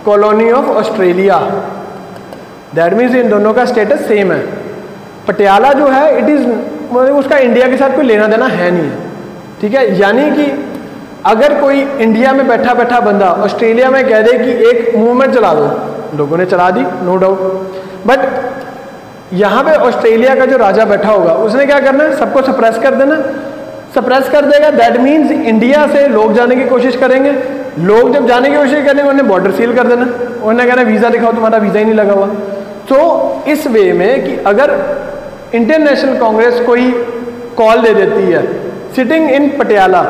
colony of Australia. That means इन दोनों का स्टेटस सेम है। पटियाला जो है इट इज उसका इंडिया के साथ कोई लेना देना है नहीं है, ठीक है। यानी कि अगर कोई इंडिया में बैठा बैठा बंदा ऑस्ट्रेलिया में कह दे कि एक मूवमेंट चला दो, लोगों ने चला दी, नो डाउट, बट यहाँ पे ऑस्ट्रेलिया का जो राजा बैठा होगा उसने क्या करना है? सबको सप्रेस कर देना। सप्रेस कर देगा, दैट मीन्स इंडिया से लोग जाने की कोशिश करेंगे। लोग जब जाने की कोशिश करेंगे उन्हें बॉर्डर सील कर देना, उन्हें कहना वीज़ा दिखाओ, तुम्हारा वीज़ा ही नहीं लगा हुआ। तो इस वे में कि अगर इंडियन नेशनल कांग्रेस कोई कॉल दे देती है सिटिंग इन पटियाला,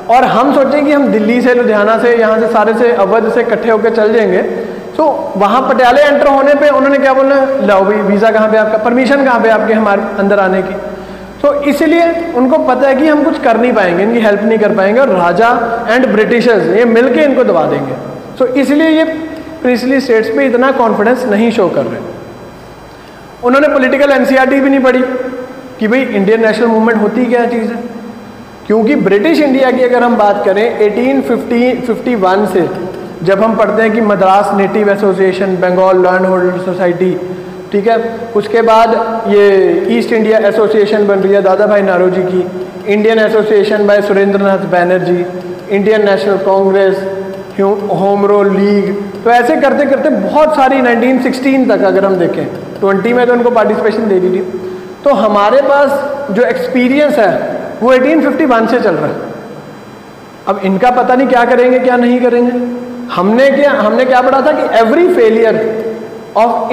और हम सोचें कि हम दिल्ली से, लुधियाना से, यहाँ से सारे से अवध से इकट्ठे होकर चल जाएंगे, तो वहाँ पटियाले एंटर होने पे उन्होंने क्या बोलना? लाओ भाई वीज़ा कहाँ पे आपका, परमिशन कहाँ पे आपके हमारे अंदर आने की। तो इसलिए उनको पता है कि हम कुछ कर नहीं पाएंगे, इनकी हेल्प नहीं कर पाएंगे, और राजा एंड ब्रिटिशर्स ये मिलके इनको दबा देंगे। तो इसलिए ये प्रिंसली स्टेट्स पे इतना कॉन्फिडेंस नहीं शो कर रहे। उन्होंने पॉलिटिकल एनसीईआरटी भी नहीं पढ़ी कि भाई इंडियन नेशनल मूवमेंट होती क्या चीज़ है। क्योंकि ब्रिटिश इंडिया की अगर हम बात करें 1851 से, जब हम पढ़ते हैं कि Madras native association, Bengal land holder society, ठीक है, उसके बाद ये ईस्ट इंडिया एसोसिएशन बन रही है दादा भाई नारोजी की, Indian association by Surendranath Banerjee, Indian National Congress, home rule league, तो ऐसे करते करते बहुत सारी 1916 तक अगर हम देखें, 20 में तो उनको पार्टिसिपेशन दे दी थी। तो हमारे पास जो एक्सपीरियंस है वो 1851 से चल रहा है। अब इनका पता नहीं क्या करेंगे क्या नहीं करेंगे। हमने क्या पढ़ा था कि every failure of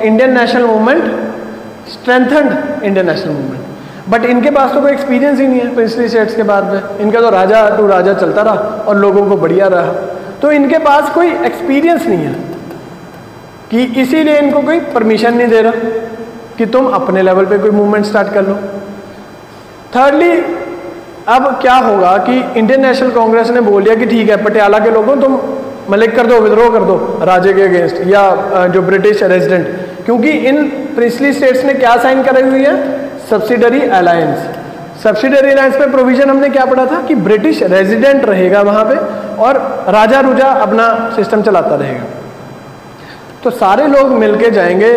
Indian national movement strengthened Indian national movement, but इनके पास तो कोई एक्सपीरियंस ही नहीं है प्रिंसली स्टेट्स के बाद में। इनका तो राजा टू राजा चलता रहा और लोगों को बढ़िया रहा, तो इनके पास कोई एक्सपीरियंस नहीं है कि इसीलिए इनको कोई परमिशन नहीं दे रहा कि तुम अपने लेवल पे कोई मूवमेंट स्टार्ट कर लो। थर्डली, अब क्या होगा कि इंडियन नेशनल कांग्रेस ने बोल दिया कि ठीक है पटियाला के लोगों तुम मलिक कर दो, विद्रोह कर दो राजे के अगेंस्ट या जो ब्रिटिश रेजिडेंट, क्योंकि इन प्रिंसली स्टेट्स ने क्या साइन कराई हुई है, सब्सिडरी अलायंस। सब्सिडरी अलायंस में प्रोविजन हमने क्या पढ़ा था कि ब्रिटिश रेजिडेंट रहेगा वहां पे और राजा रुजा अपना सिस्टम चलाता रहेगा। तो सारे लोग मिलके जाएंगे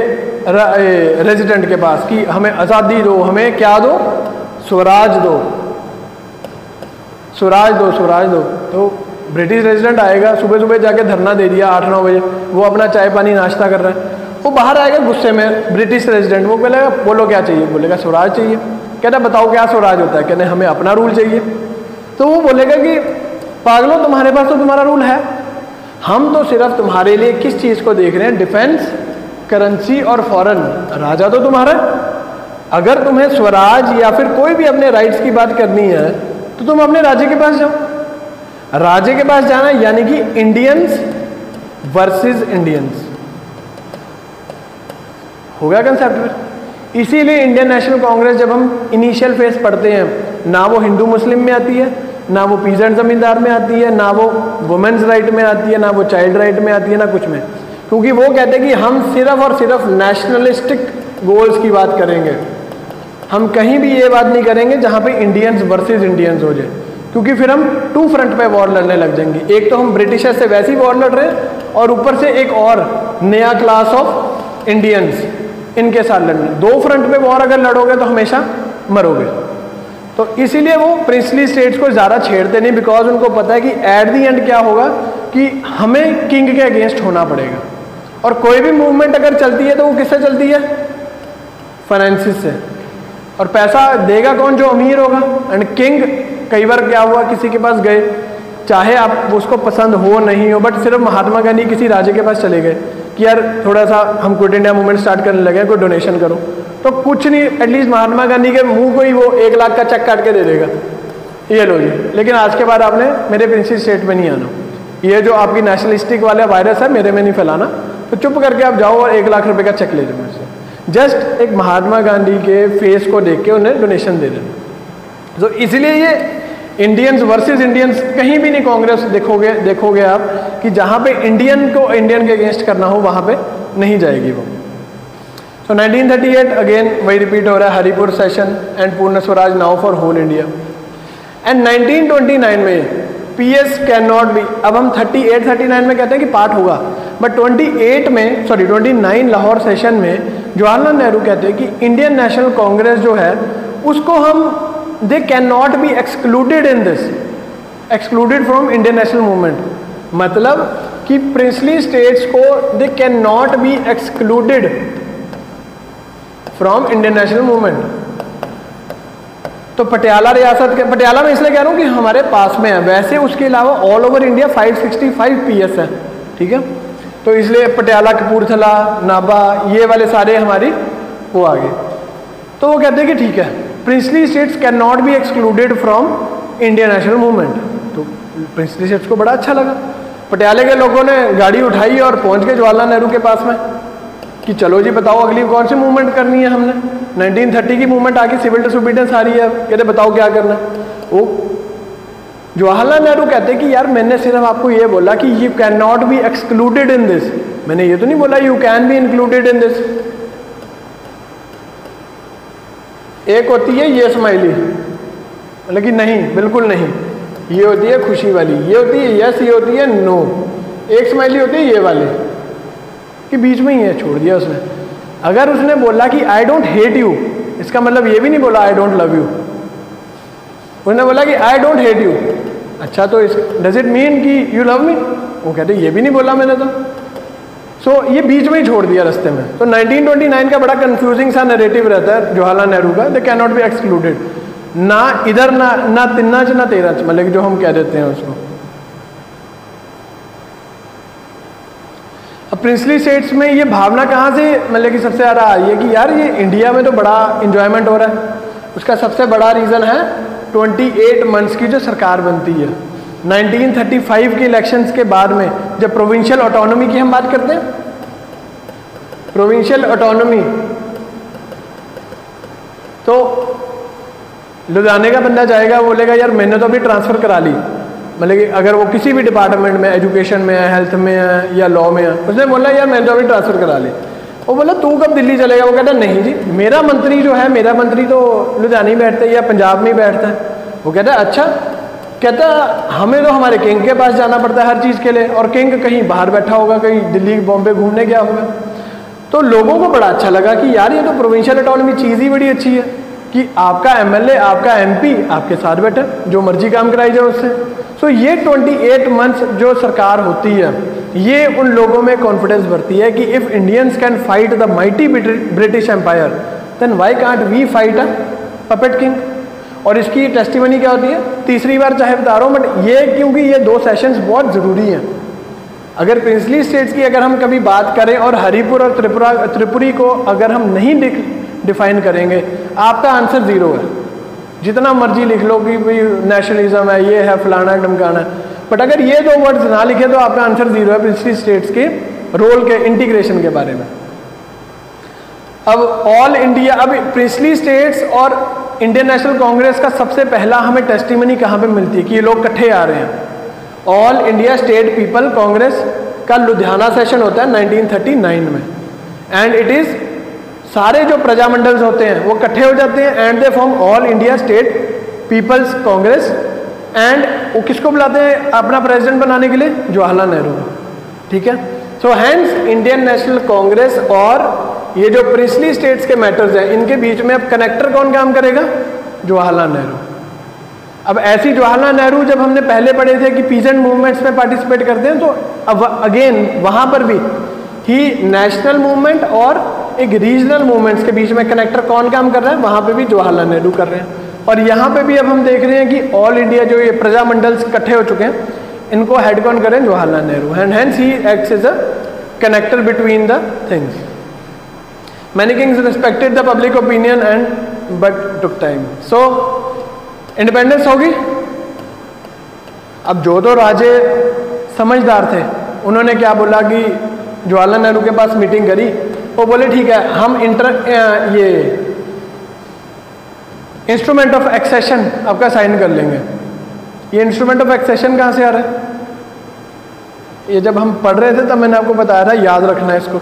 रेजिडेंट के पास कि हमें आज़ादी दो, हमें क्या दो, स्वराज दो, स्वराज दो, स्वराज दो। तो ब्रिटिश रेजिडेंट आएगा, सुबह सुबह जाके धरना दे दिया 8-9 बजे, वो अपना चाय पानी नाश्ता कर रहा है, वो बाहर आएगा गुस्से में ब्रिटिश रेजिडेंट, वो बोलेगा बोलो क्या चाहिए, बोलेगा स्वराज चाहिए। कहता बताओ क्या स्वराज होता है, कहते हमें अपना रूल चाहिए। तो वो बोलेगा कि पागलों तुम्हारे पास तो तुम्हारा रूल है, हम तो सिर्फ तुम्हारे लिए किस चीज़ को देख रहे हैं, डिफेंस, करेंसी और फॉरेन। राजा तो तुम्हारा, अगर तुम्हें स्वराज या फिर कोई भी अपने राइट्स की बात करनी है तो तुम अपने राज्य के पास जाओ। राज्य के पास जाना यानी कि इंडियंस वर्सेस इंडियंस हो गया कंसेप्ट। इसीलिए इंडियन नेशनल कांग्रेस जब हम इनिशियल फेज पढ़ते हैं, ना वो हिंदू मुस्लिम में आती है, ना वो पीजेंट जमींदार में आती है, ना वो वुमेन्स राइट में आती है, ना वो चाइल्ड राइट में आती है, ना कुछ में, क्योंकि वो कहते हैं कि हम सिर्फ और सिर्फ नेशनलिस्टिक गोल्स की बात करेंगे। हम कहीं भी ये बात नहीं करेंगे जहाँ पे इंडियंस वर्सेस इंडियंस हो जाए, क्योंकि फिर हम 2 फ्रंट पे वॉर लड़ने लग जाएंगे। एक तो हम ब्रिटिशर से वैसी वॉर लड़ रहे हैं और ऊपर से एक और नया क्लास ऑफ इंडियंस इनके साथ लड़ने। 2 फ्रंट पे वॉर अगर लड़ोगे तो हमेशा मरोगे। तो इसीलिए वो प्रिंसली स्टेट्स को ज़्यादा छेड़ते नहीं, बिकॉज उनको पता है कि एट दी एंड क्या होगा कि हमें किंग के अगेंस्ट होना पड़ेगा। और कोई भी मूवमेंट अगर चलती है तो वो किससे चलती है, फाइनेंसिस से। और पैसा देगा कौन, जो अमीर होगा। एंड किंग, कई बार क्या हुआ किसी के पास गए, चाहे आप उसको पसंद हो नहीं हो, बट सिर्फ महात्मा गांधी किसी राज्य के पास चले गए कि यार थोड़ा सा हम क्विट इंडिया मूवमेंट स्टार्ट करने लगे, कोई डोनेशन करो, तो कुछ नहीं, एटलीस्ट महात्मा गांधी के मुंह को ही वो 1 लाख का चेक काट के दे देगा, ये लो जी, लेकिन आज के बाद आपने मेरे प्रिंसली स्टेट में नहीं आना, ये जो आपकी नेशनलिस्टिक वाला वायरस है मेरे में नहीं फैलाना, तो चुप करके आप जाओ और 1 लाख रुपए का चेक ले जाओ मुझसे। जस्ट एक महात्मा गांधी के फेस को देख के उन्हें डोनेशन दे देना। तो इसलिए ये इंडियंस वर्सेस इंडियंस कहीं भी नहीं कांग्रेस देखोगे आप कि जहां पे इंडियन को इंडियन के अगेंस्ट करना हो वहां पे नहीं जाएगी वो। तो 1938 अगेन वही रिपीट हो रहा है, Haripur session and Purna Swaraj now for whole India. And 1929 में पीएस कैन नॉट बी, अब हम 38-39 में कहते हैं कि पार्ट होगा, बट 29 लाहौर सेशन में जवाहरलाल नेहरू कहते हैं कि इंडियन नेशनल कांग्रेस जो है उसको हम, they can not be excluded in this, excluded from Indian national movement. मतलब कि प्रिंसली स्टेट्स को they can not be excluded from Indian national movement. तो पटियाला रियासत के, पटियाला में इसलिए कह रहा हूँ कि हमारे पास में है, वैसे उसके अलावा ऑल ओवर इंडिया 565 पीएस है, ठीक है। तो इसलिए पटियाला, कपूरथला, नाभा, ये वाले सारे हमारी वो आ गए। तो वो कहते हैं कि ठीक है, princely states can not be excluded from Indian national movement. तो प्रिंसली स्टेट्स को बड़ा अच्छा लगा। पटियाले के लोगों ने गाड़ी उठाई और पहुंच गए जवाहरलाल नेहरू के पास में कि चलो जी बताओ अगली कौन सी मूवमेंट करनी है। हमने 1930 की मूवमेंट आके सिविल डिसोबीडियंस आ रही है, कहते बताओ क्या करना है। वो जवाहरलाल नेहरू कहते कि यार मैंने सिर्फ आपको ये बोला कि you can not be excluded in this, मैंने ये तो नहीं बोला you can be included in this. एक होती है ये स्माइली, मतलब कि नहीं, बिल्कुल नहीं। ये होती है खुशी वाली, ये होती है यस, ये होती है नो। एक स्माइली होती है ये वाले कि बीच में ही है, छोड़ दिया उसने। अगर उसने बोला कि आई डोंट हेट यू, इसका मतलब ये भी नहीं बोला आई डोंट लव यू, उसने बोला कि आई डोंट हेट यू। अच्छा, तो इस डज इट मीन कि यू लव मी? वो कहते ये भी नहीं बोला मैंने तो। सो ये बीच में ही छोड़ दिया रास्ते में। तो 1929 का बड़ा कंफ्यूजिंग सा नैरेटिव रहता है जवाहरलाल नेहरू का, they can not be excluded, ना इधर ना तिन्ना च ना तेरा च, मतलब जो हम कह देते हैं उसको। अब प्रिंसली स्टेट्स में ये भावना कहाँ से मतलब कि सबसे ज़्यादा आई है कि यार ये इंडिया में तो बड़ा इंजॉयमेंट हो रहा है। उसका सबसे बड़ा रीज़न है 28 मंथ्स की जो सरकार बनती है। 1935 के इलेक्शंस के बाद में जब प्रोविंशियल ऑटोनॉमी की हम बात करते हैं, प्रोविंशियल ऑटोनॉमी, तो लुधियाने का बंदा जाएगा, बोलेगा यार मैंने तो अभी ट्रांसफ़र करा ली, मतलब कि अगर वो किसी भी डिपार्टमेंट में, एजुकेशन में है, हेल्थ में है या लॉ में है, उसने बोला यार मैंने तो अभी ट्रांसफ़र करा ली। वो बोला तू कब दिल्ली चलेगा? वो कहता नहीं जी, मेरा मंत्री जो है, मेरा मंत्री तो लुधियाने ही बैठता है या पंजाब में ही बैठता है। वो कहता है अच्छा, कहता हमें तो हमारे किंग के पास जाना पड़ता है हर चीज़ के लिए, और किंग कहीं बाहर बैठा होगा, कहीं दिल्ली बॉम्बे घूमने गया होगा। तो लोगों को बड़ा अच्छा लगा कि यार ये तो प्रोविंशियल ऑटोनॉमी चीज़ ही बड़ी अच्छी है कि आपका एमएलए, आपका एमपी आपके साथ बैठे, जो मर्जी काम कराई जाए उससे। सो ये 28 मंथ्स जो सरकार होती है, ये उन लोगों में कॉन्फिडेंस भरती है कि if Indians can fight the mighty British empire, then why can't we fight a puppet king. और इसकी टेस्टिमनी क्या होती है? तीसरी बार चाहे बता रहा हूँ, बट ये क्योंकि ये 2 सेशंस बहुत ज़रूरी हैं। अगर प्रिंसली स्टेट्स की अगर हम कभी बात करें और हरिपुर और त्रिपुरी को अगर हम नहीं डिफाइन करेंगे, आपका आंसर 0 है। जितना मर्जी लिख लो कि भाई नेशनलिज्म है, ये है, फलाना ढमकाना है, बट अगर ये 2 वर्ड्स ना लिखे तो आपका आंसर 0 है प्रिंसली स्टेट्स के रोल के इंटीग्रेशन के बारे में। अब ऑल इंडिया, अब प्रिंसली स्टेट्स और इंडियन नेशनल कांग्रेस का सबसे पहला हमें टेस्टिमनी कहाँ पे मिलती है कि ये लोग इकट्ठे आ रहे हैं। All India State people Congress का लुधियाना सेशन होता है 1939 में, एंड इट इज़ सारे जो प्रजामंडल्स होते हैं वो इकट्ठे हो जाते हैं and they form All India State Peoples Congress. And वो किसको बुलाते हैं अपना प्रेसिडेंट बनाने के लिए? जवाहरलाल नेहरू। ठीक है, so hence Indian National Congress और ये जो प्रिंसली स्टेट्स के मैटर्स हैं, इनके बीच में अब कनेक्टर कौन काम करेगा? जवाहरलाल नेहरू। अब ऐसी जवाहरलाल नेहरू जब हमने पहले पढ़े थे कि पीजेंट मूवमेंट्स में पार्टिसिपेट करते हैं, तो अब अगेन वहाँ पर भी ही नेशनल मूवमेंट और एक रीजनल मूवमेंट्स के बीच में कनेक्टर कौन काम कर रहा है? वहाँ पे भी जवाहरलाल नेहरू कर रहे हैं। और यहाँ पे भी अब हम देख रहे हैं कि ऑल इंडिया जो ये प्रजामंडल्स इकट्ठे हो चुके हैं, इनको हेड कौन करें? Jawaharlal Nehru. And hence he acts as a connector between the things. Many kings respected the public opinion and but took time. So independence होगी। अब जो 2 राजे समझदार थे, उन्होंने क्या बोला कि जवाहरलाल नेहरू के पास मीटिंग करी, वो बोले ठीक है हम ये इंस्ट्रूमेंट ऑफ एक्सेशन आपका साइन कर लेंगे। ये इंस्ट्रूमेंट ऑफ एक्सेशन कहाँ से आ रहा है? ये जब हम पढ़ रहे थे तब मैंने आपको बताया था, याद रखना है इसको।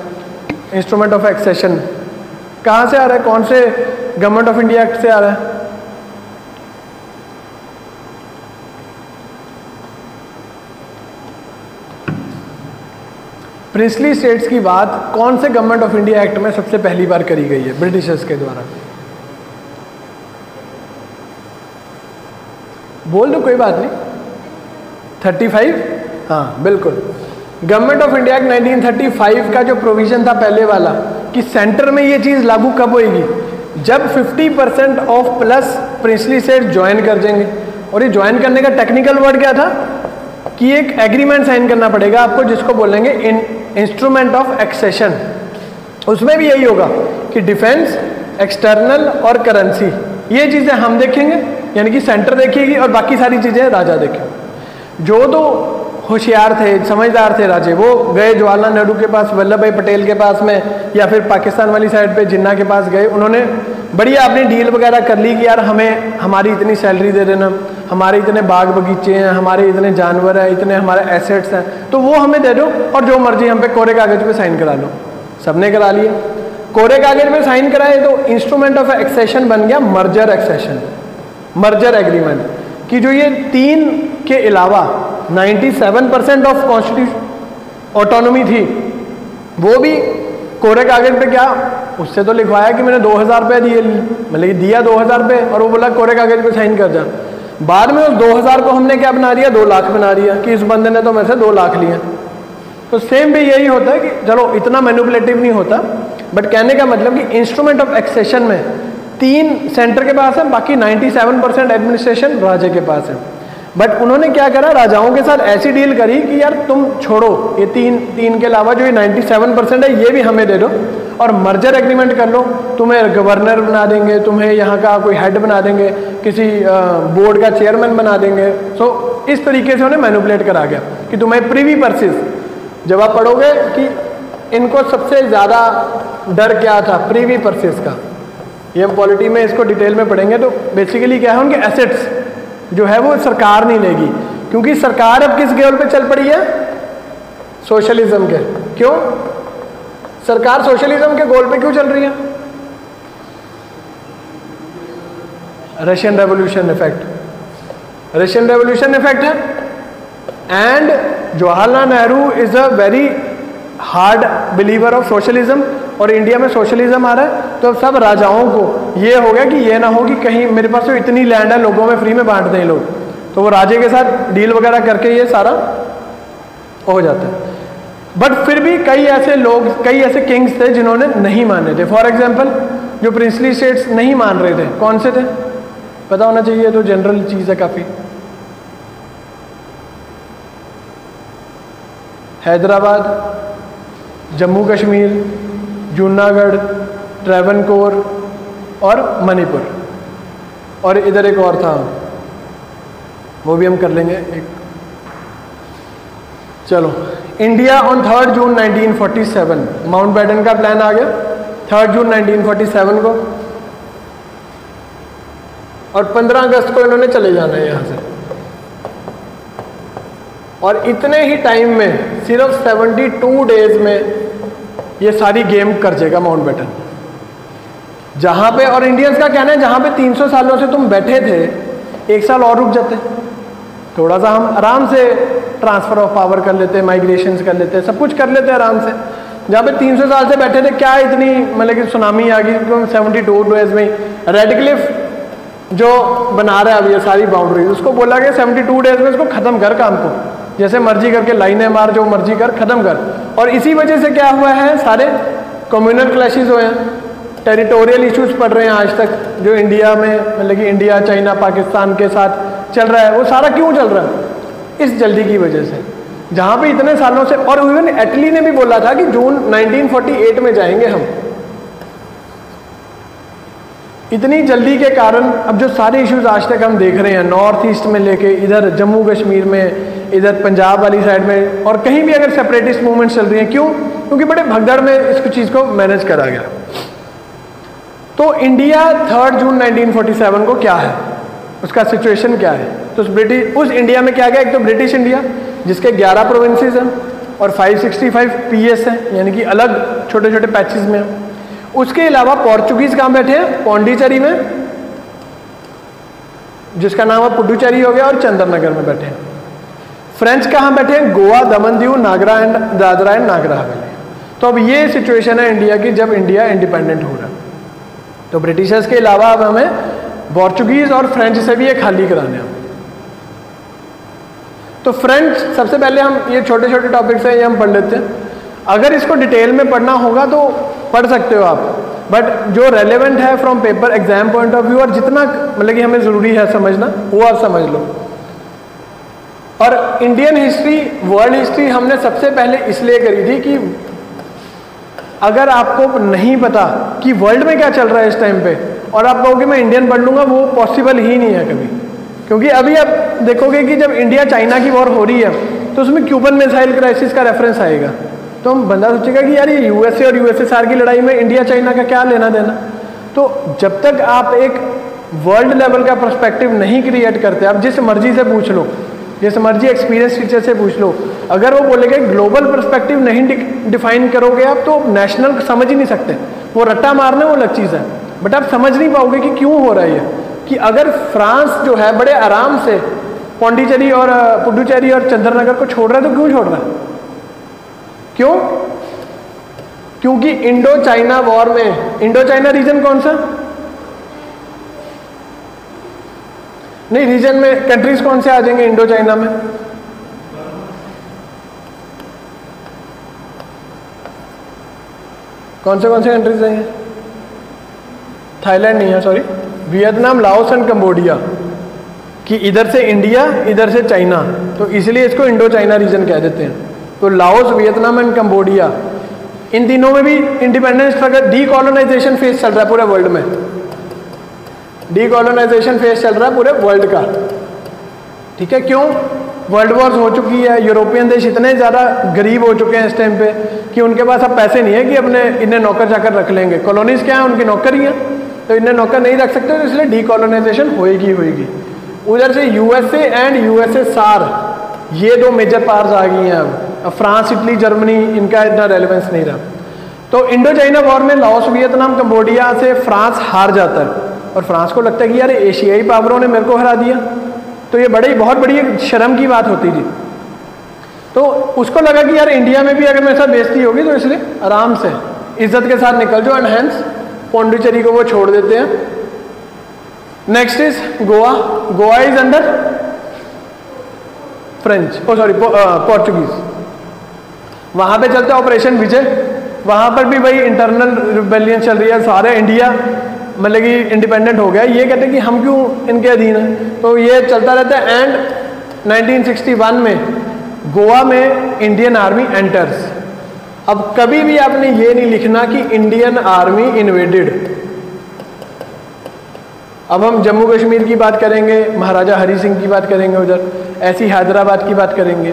इंस्ट्रूमेंट ऑफ एक्सेशन कहाँ से आ रहा है? कौन से गवर्नमेंट ऑफ इंडिया एक्ट से आ रहा है? प्रिंसली स्टेट्स की बात कौन से गवर्नमेंट ऑफ इंडिया एक्ट में सबसे पहली बार करी गई है ब्रिटिशर्स के द्वारा? बोल दो, कोई बात नहीं। 35? हाँ बिल्कुल, गवर्नमेंट ऑफ इंडिया एक्ट 1935 का जो प्रोविजन था पहले वाला कि सेंटर में ये चीज़ लागू कब होएगी? जब 50% of plus princely state join कर जाएंगे। और ये ज्वाइन करने का टेक्निकल वर्ड क्या था कि एक एग्रीमेंट साइन करना पड़ेगा आपको, जिसको बोलेंगे इंस्ट्रूमेंट ऑफ एक्सेशन। उसमें भी यही होगा कि डिफेंस, एक्सटर्नल और करेंसी, ये चीज़ें हम देखेंगे, यानी कि सेंटर देखेगी और बाकी सारी चीज़ें राजा देखेंगे। जो तो होशियार थे, समझदार थे राजे, वो गए जवाहरलाल नेहरू के पास, वल्लभ भाई पटेल के पास में, या फिर पाकिस्तान वाली साइड पे जिन्ना के पास गए। उन्होंने बढ़िया अपनी डील वगैरह कर ली कि यार हमें हमारी इतनी सैलरी दे देना, हमारे इतने बाग बगीचे हैं, हमारे इतने जानवर हैं, इतने हमारे एसेट्स हैं, तो वो हमें दे दो और जो मर्जी हम पे कोरे कागज पे साइन करा लो। सबने करा लिया, कोरे कागज पे साइन कराए तो इंस्ट्रूमेंट ऑफ एक्सेशन बन गया मर्जर एक्सेशन। मर्जर एग्रीमेंट कि जो ये 3 के अलावा 97% ऑफ कॉन्स्टिट्यूशन ऑटोनॉमी थी वो भी कोरे कागज पे, क्या उससे तो लिखवाया कि मैंने 2000 रुपये दिए, मतलब दिया 2000 रुपये और वो बोला कोरे कागज पे साइन कर जा। बाद में उस 2000 को हमने क्या बना दिया, 2 लाख बना दिया कि इस बंदे ने तो मेरे से 2 लाख लिए। तो सेम भी यही होता है कि चलो इतना मैनिपुलेटिव नहीं होता, बट कहने का मतलब कि इंस्ट्रूमेंट ऑफ एक्सेशन में 3 सेंटर के पास है, बाकी 97% एडमिनिस्ट्रेशन राजे के पास है। बट उन्होंने क्या करा, राजाओं के साथ ऐसी डील करी कि यार तुम छोड़ो ये 3 के अलावा जो ये 97% है ये भी हमें दे दो और मर्जर एग्रीमेंट कर लो, तुम्हें गवर्नर बना देंगे, तुम्हें यहाँ का कोई हेड बना देंगे, किसी बोर्ड का चेयरमैन बना देंगे। सो इस तरीके से उन्हें मैनिपुलेट करा गया कि तुम्हें प्रीवी पर्सेस, जब आप पढ़ोगे कि इनको सबसे ज़्यादा डर क्या था, प्रीवी पर्सेस का, ये हम पॉलिटी में इसको डिटेल में पढ़ेंगे। तो बेसिकली क्या है, उनके एसेट्स जो है वो सरकार नहीं लेगी, क्योंकि सरकार अब किस गोल पे चल पड़ी है, सोशलिज्म के। क्यों सरकार सोशलिज्म के गोल पे क्यों चल रही है? Russian revolution effect, Russian revolution effect है। And Jawaharlal Nehru is a very hard believer of socialism, और इंडिया में सोशलिज्म आ रहा है तो सब राजाओं को ये हो गया कि ये ना हो कि कहीं मेरे पास तो इतनी लैंड है लोगों में फ्री में बांट दें लोग, तो वो राजे के साथ डील वगैरह करके ये सारा हो जाता है। बट फिर भी कई ऐसे लोग, कई ऐसे किंग्स थे जिन्होंने नहीं माने थे। फॉर एग्जाम्पल जो प्रिंसली स्टेट्स नहीं मान रहे थे, कौन से थे पता होना चाहिए, तो जनरल चीज़ है काफ़ी। हैदराबाद, जम्मू कश्मीर, जूनागढ़, ट्रैवनकोर और मणिपुर, और इधर एक और था वो भी हम कर लेंगे एक। चलो, इंडिया ऑन 3 जून 1947 माउंटबेटन का प्लान आ गया 3 जून 1947 को, और 15 अगस्त को इन्होंने चले जाना है यहाँ से। और इतने ही टाइम में, सिर्फ 72 डेज में ये सारी गेम कर जाएगा माउंटबेटन, जहाँ पे, और इंडियंस का कहना है जहाँ पे 300 सालों से तुम बैठे थे, 1 साल और रुक जाते, थोड़ा सा हम आराम से ट्रांसफर ऑफ पावर कर लेते, माइग्रेशंस कर लेते, सब कुछ कर लेते आराम से। जहाँ पे 300 साल से बैठे थे, क्या इतनी मतलब कि सुनामी आ गई, 72 डेज में। रेडक्लिफ जो बना रहा है अब ये सारी बाउंड्रीज, उसको बोला गया 72 डेज में इसको खत्म कर, काम को जैसे मर्जी करके लाइनें मार, जो मर्जी कर, खत्म कर। और इसी वजह से क्या हुआ है, सारे कम्युनल क्लैशेस हुए हैं, टेरिटोरियल इश्यूज पड़ रहे हैं आज तक, जो इंडिया में मतलब कि इंडिया, चाइना, पाकिस्तान के साथ चल रहा है, वो सारा क्यों चल रहा है, इस जल्दी की वजह से। जहाँ पे इतने सालों से, और इवन एटली ने भी बोला था कि जून 1948 में जाएंगे हम। इतनी जल्दी के कारण अब जो सारे इश्यूज आज तक हम देख रहे हैं, नॉर्थ ईस्ट में लेके इधर जम्मू कश्मीर में, इधर पंजाब वाली साइड में, और कहीं भी अगर सेपरेटिस्ट मूवमेंट चल रही हैं, क्यों? क्योंकि बड़े भगदड़ में इस चीज़ को मैनेज करा गया। तो इंडिया 3 जून 1947 को क्या है, उसका सिचुएशन क्या है? तो उस इंडिया में क्या गया, एक तो ब्रिटिश इंडिया जिसके 11 प्रोविंसेस हैं और 565 पीएस हैं, यानी कि अलग छोटे छोटे पैचेस में हैं। उसके अलावा पोर्चुगीज कहाँ बैठे हैं, पौंडीचेरी में, जिसका नाम है पुडुचेरी हो गया, और चंद्रनगर में बैठे हैं। फ्रेंच कहाँ बैठे हैं, गोवा, दमन दीव, नागरा एंड दादरा एंड नागर हवेली। तो अब ये सिचुएशन है इंडिया की जब इंडिया इंडिपेंडेंट हो रहा है। तो ब्रिटिशर्स के अलावा अब हमें पोर्चुगीज और फ्रेंच से भी ये खाली कराने हैं। तो फ्रेंच, सबसे पहले हम ये छोटे छोटे टॉपिक्स हैं ये हम पढ़ लेते हैं। अगर इसको डिटेल में पढ़ना होगा तो पढ़ सकते हो आप, बट जो रेलेवेंट है from paper exam point of view, और जितना मतलब कि हमें ज़रूरी है समझना, वो आप समझ लो। और इंडियन हिस्ट्री, वर्ल्ड हिस्ट्री हमने सबसे पहले इसलिए करी थी कि अगर आपको नहीं पता कि वर्ल्ड में क्या चल रहा है इस टाइम पे, और आप कहोगे मैं इंडियन पढ़ लूँगा, वो पॉसिबल ही नहीं है कभी। क्योंकि अभी आप देखोगे कि जब इंडिया चाइना की वॉर हो रही है तो उसमें क्यूबन मिसाइल क्राइसिस का रेफरेंस आएगा, तो हम बंदा सोचेगा कि यार ये यूएसए और यूएसएसआर की लड़ाई में इंडिया चाइना का क्या लेना देना। तो जब तक आप एक वर्ल्ड लेवल का पर्सपेक्टिव नहीं क्रिएट करते, आप जिस मर्जी से पूछ लो, जिस मर्जी एक्सपीरियंस टीचर से पूछ लो, अगर वो बोलेगा ग्लोबल पर्सपेक्टिव नहीं डिफाइन करोगे आप, तो नेशनल समझ ही नहीं सकते। वो रट्टा मारना वो अलग चीज़ है, बट आप समझ नहीं पाओगे कि क्यों हो रहा है ये। कि अगर फ्रांस जो है बड़े आराम से पौंडीचेरी और पुडुचेरी और चंद्रनगर को छोड़ रहा है, तो क्यों छोड़ रहा है? क्यों? क्योंकि इंडो चाइना वॉर में, इंडो चाइना रीजन कौन सा? नहीं, रीजन में कंट्रीज कौन से आ जाएंगे इंडो चाइना में? कौन से कंट्रीज आएंगे? थाईलैंड नहीं है, sorry, Vietnam, Laos and Cambodia, कि इधर से इंडिया, इधर से चाइना, तो इसलिए इसको इंडो चाइना रीजन कह देते हैं। तो लाओस, वियतनाम एंड कंबोडिया, इन तीनों में भी इंडिपेंडेंस स्ट्रगल, डीकॉलोनाइजेशन फेज चल रहा है पूरे वर्ल्ड में, डीकॉलोनाइजेशन फेज चल रहा है पूरे वर्ल्ड का। ठीक है, क्यों? वर्ल्ड वॉर्स हो चुकी है, यूरोपियन देश इतने ज़्यादा गरीब हो चुके हैं इस टाइम पे कि उनके पास अब पैसे नहीं है कि अपने इन्हें नौकर चाकर रख लेंगे। कॉलोनीज क्या है, उनकी नौकर ही है, तो इन्हें नौकर नहीं रख सकते, तो इसलिए डीकॉलोनाइजेशन होएगी होएगी। उधर से यूएसए एंड यूएसएसआर, ये दो मेजर पावर्स आ गई हैं अब फ्रांस, इटली, जर्मनी, इनका इतना रेलेवेंस नहीं रहा। तो इंडो चाइना वॉर में लाओस, वियतनाम, कंबोडिया से फ्रांस हार जाता है और फ्रांस को लगता है कि यार एशियाई पावरों ने मेरे को हरा दिया, तो ये बहुत बड़ी एक शर्म की बात होती थी। तो उसको लगा कि यार इंडिया में भी अगर मेरे साथ बेइज्जती होगी तो इसलिए आराम से इज्जत के साथ निकल जाओ, एंड हैंस पौंडीचेरी को वो छोड़ देते हैं। Next is Goa. Goa is under French, Portuguese. वहां पे चलता है ऑपरेशन विजय, वहां पर भी भाई इंटरनल रिबेलियन चल रही है, सारे इंडिया मतलब कि इंडिपेंडेंट हो गया, ये कहते हैं कि हम क्यों इनके अधीन हैं, तो ये चलता रहता है। एंड 1961 में गोवा में इंडियन आर्मी एंटर्स। अब कभी भी आपने ये नहीं लिखना कि इंडियन आर्मी इन्वेडेड। अब हम जम्मू कश्मीर की बात करेंगे, महाराजा हरि सिंह की बात करेंगे, उधर ऐसी हैदराबाद की बात करेंगे,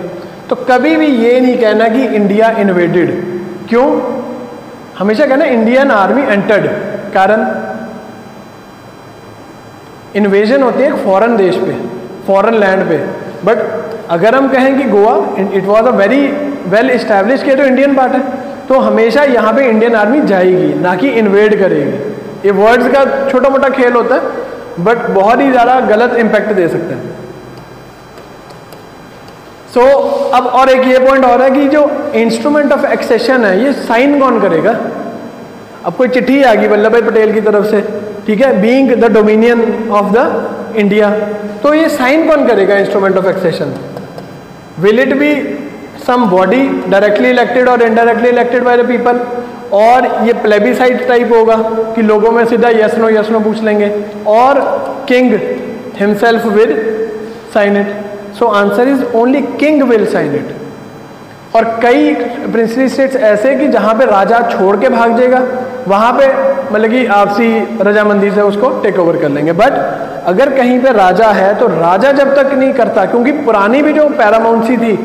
तो कभी भी ये नहीं कहना कि इंडिया इन्वेडेड। क्यों? हमेशा कहना इंडियन आर्मी एंटर्ड। कारण इन्वेजन होती है एक फॉरेन देश पे, फॉरेन लैंड पे, बट अगर हम कहें कि Goa it was a very well establish के तो इंडियन पार्ट है, तो हमेशा यहाँ पे इंडियन आर्मी जाएगी, ना कि इन्वेड करेगी। ये वर्ड्स का छोटा मोटा खेल होता है, बट बहुत ही ज़्यादा गलत इम्पैक्ट दे सकते हैं। सो अब और एक ये पॉइंट और है कि जो इंस्ट्रूमेंट ऑफ एक्सेशन है, ये साइन कौन करेगा? अब कोई चिट्ठी आ गई वल्लभ भाई पटेल की तरफ से, ठीक है, being the dominion of the India, तो ये साइन कौन करेगा instrument of accession? Will it be some body directly elected और indirectly elected by the people, और ये प्लेबिसाइट टाइप होगा कि लोगों में सीधा यस नो पूछ लेंगे, और king himself will sign it? So answer is only king will sign it. और कई प्रिंसली स्टेट्स ऐसे कि जहां पे राजा छोड़ के भाग जाएगा, वहां पे मतलब कि आपसी रजामंदी से उसको टेक ओवर कर लेंगे। बट अगर कहीं पे राजा है तो राजा जब तक नहीं करता, क्योंकि पुरानी भी जो पैरामाउंसी थी,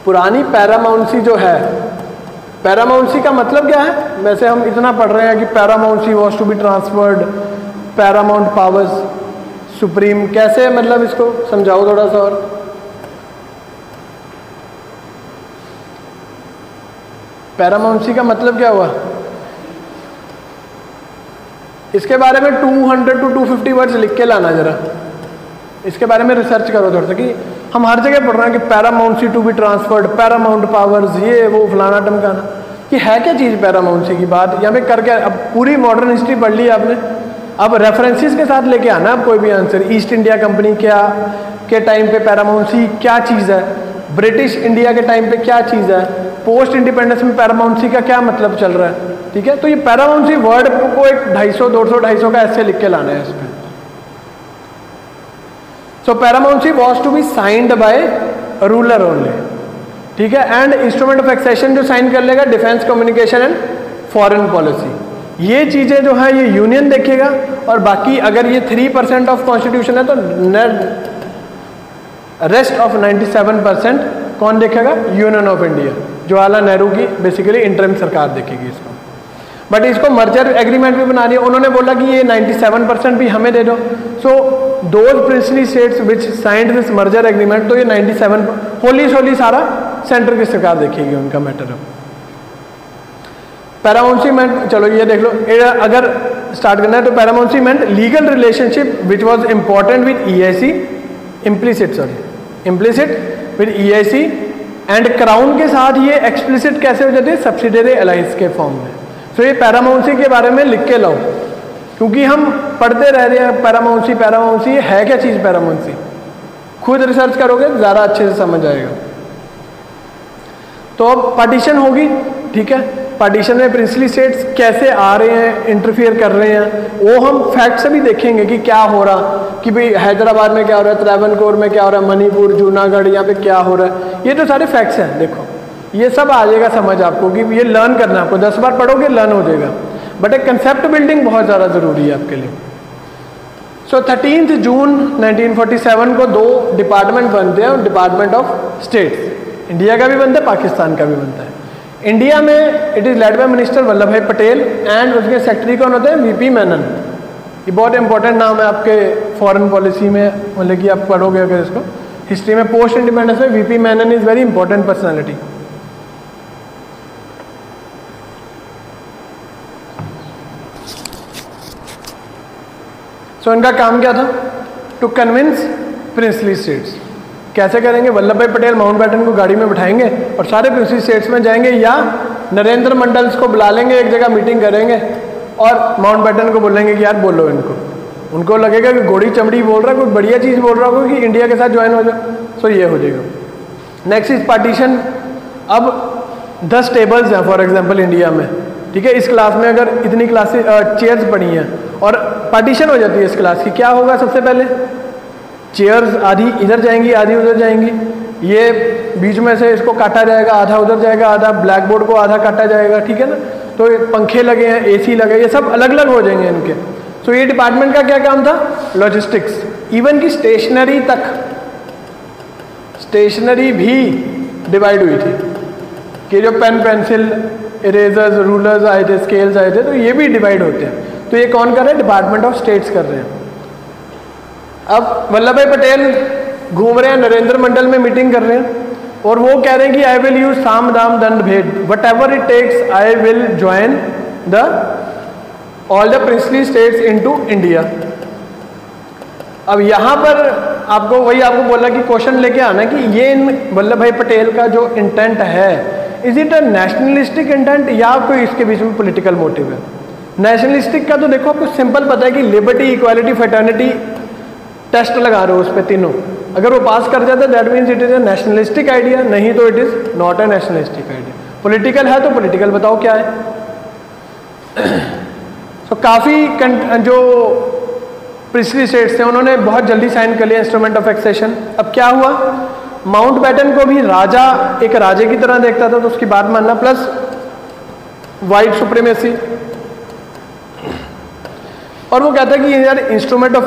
पुरानी पैरामाउंसी जो है, पैरामाउंसी का मतलब क्या है? वैसे हम इतना पढ़ रहे हैं कि paramountcy was to be transferred, paramount powers, supreme, कैसे मतलब इसको समझाओ थोड़ा सा। और पैरामाउंसी का मतलब क्या हुआ? इसके बारे में 200 to 250 वर्ड्स लिख के लाना जरा, इसके बारे में रिसर्च करो थोड़ा सा, कि हम हर जगह पढ़ रहे हैं कि paramountcy to be transferred, paramount powers, ये वो फलाना टमकाना, कि है क्या चीज़ पैरामाउंसी की बात यहाँ पे करके? अब पूरी मॉडर्न हिस्ट्री पढ़ ली आपने, अब रेफरेंसेस के साथ लेके आना अब कोई भी आंसर। ईस्ट इंडिया कंपनी क्या के टाइम पे पैरामाउंसी क्या चीज़ है, ब्रिटिश इंडिया के टाइम पे क्या चीज़ है, पोस्ट इंडिपेंडेंस में पैरामाउंसी का क्या मतलब चल रहा है, ठीक है। तो ये पैरामाउंसी वर्ड को एक 250 का ऐसे लिख के लाना है इसमें। So paramountcy was to be signed by ruler only, ठीक है। एंड इंस्ट्रूमेंट ऑफ एक्सेशन जो साइन कर लेगा, defence, communication and foreign policy, ये चीजें जो है ये यूनियन देखेगा। और बाकी अगर ये 3% ऑफ कॉन्स्टिट्यूशन है तो रेस्ट ऑफ 97% कौन देखेगा? Union of India, Jawaharlal Nehru की बेसिकली इंटरिम सरकार देखेगी इसको। बट इसको मर्जर एग्रीमेंट भी बना रही है, उन्होंने बोला कि ये 97% भी हमें दे दो। So those princely states which signed this merger agreement, तो ये 97 होली सोली सारा सेंटर की सरकार देखेगी उनका मैटर। पैरामाउंसी में चलो ये देख लो, अगर स्टार्ट करना है तो paramountcy meant legal relationship which was important with EIC, implicit with EIC and crown के साथ ये एक्सप्लिसिट कैसे हो जाती है, सब्सिडियरी अलाइंस के फॉर्म में। तो ये पैरामाउंसी के बारे में लिख के लाओ, क्योंकि हम पढ़ते रह रहे हैं पैरामाउंसी है क्या चीज़, पैरामाउंसी खुद रिसर्च करोगे ज़्यादा अच्छे से समझ आएगा। तो अब पार्टीशन होगी, ठीक है, पार्टीशन में प्रिंसली स्टेट्स कैसे आ रहे हैं, इंटरफियर कर रहे हैं, वो हम फैक्ट से भी देखेंगे कि क्या हो रहा, कि भाई हैदराबाद में क्या हो रहा है, त्रावणकोर में क्या हो रहा है, मणिपुर, जूनागढ़, यहाँ पे क्या हो रहा है, ये तो सारे फैक्ट्स हैं। देखो ये सब आ जाएगा समझ आपको, कि ये लर्न करना है आपको, 10 बार पढ़ोगे लर्न हो जाएगा, बट एक कंसेप्ट बिल्डिंग बहुत ज़्यादा ज़रूरी है आपके लिए। सो 13 जून 1947 को 2 डिपार्टमेंट बनते हैं, डिपार्टमेंट ऑफ स्टेट्स, इंडिया का भी बनता है, पाकिस्तान का भी बनता है। इंडिया में it is led by minister Vallabh भाई पटेल एंड उसके सेक्रेटरी कौन होते हैं, वीपी मेनन। ये बहुत इंपॉर्टेंट नाम है आपके फॉरेन पॉलिसी में, मतलब कि आप पढ़ोगे अगर इसको हिस्ट्री में, पोस्ट इंडिपेंडेंस में VP Menon is very important personality. तो इनका काम क्या था, टू कन्विंस प्रिंसली स्टेट्स। कैसे करेंगे, वल्लभ भाई पटेल माउंटबेटन को गाड़ी में बिठाएंगे और सारे प्रिंसली स्टेट्स में जाएंगे, या नरेंद्र मंडल्स को बुला लेंगे, एक जगह मीटिंग करेंगे और माउंटबेटन को बोलेंगे कि यार बोलो इनको, उनको लगेगा कि घोड़ी चमड़ी बोल रहा है, कोई बढ़िया चीज़ बोल रहा होगा कि इंडिया के साथ ज्वाइन हो जाए, सो ये हो जाएगा। Next is partition. अब 10 टेबल्स हैं फॉर एग्जाम्पल इंडिया में, ठीक है, इस क्लास में अगर इतनी क्लासेस चेयर्स पड़ी हैं और पार्टीशन हो जाती है इस क्लास की, क्या होगा, सबसे पहले चेयर्स आधी इधर जाएंगी आधी उधर जाएंगी, ये बीच में से इसको काटा जाएगा, आधा उधर जाएगा, आधा ब्लैक बोर्ड को आधा काटा जाएगा, ठीक है ना। तो ये पंखे लगे हैं, एसी लगे, ये सब अलग अलग हो जाएंगे इनके। तो ये डिपार्टमेंट का क्या काम था, लॉजिस्टिक्स, इवन की स्टेशनरी तक, स्टेशनरी भी डिवाइड हुई थी कि जो पेन पेंसिल इरेजर्स रूलर्स आए थे, स्केल्स आए थे, तो ये भी डिवाइड होते हैं। तो ये कौन कर रहे हैं, डिपार्टमेंट ऑफ स्टेट्स कर रहे हैं। अब वल्लभ भाई पटेल घूम रहे हैं, नरेंद्र मंडल में मीटिंग कर रहे हैं और वो कह रहे हैं कि आई विल यूज साम दाम दंड भेद, whatever it takes I will join the all the princely states into India. अब यहाँ पर आपको वही आपको बोला कि क्वेश्चन लेके आना कि ये वल्लभ भाई पटेल का जो इंटेंट है, is it a nationalistic intent या कोई इसके बीच में पॉलिटिकल मोटिव है। नेशनलिस्टिक का तो देखो आपको सिंपल पता है कि लिबर्टी, इक्वालिटी, फ्रेटर्निटी, टेस्ट लगा रहे हो उस पर तीनों, अगर वो पास कर जाता है that means it is a nationalistic idea, नहीं तो it is not a nationalistic idea. Political है तो पॉलिटिकल बताओ क्या है। तो काफ़ी जो प्रिंसली स्टेट्स थे उन्होंने बहुत जल्दी साइन कर लिया इंस्ट्रूमेंट ऑफ एक्सेशन। अब क्या हुआ, माउंटबेटन को भी राजा एक राजे की तरह देखता था, तो उसकी बात मानना, प्लस वाइट सुप्रीमेसी, और वो कहता है कि यार इंस्ट्रूमेंट ऑफ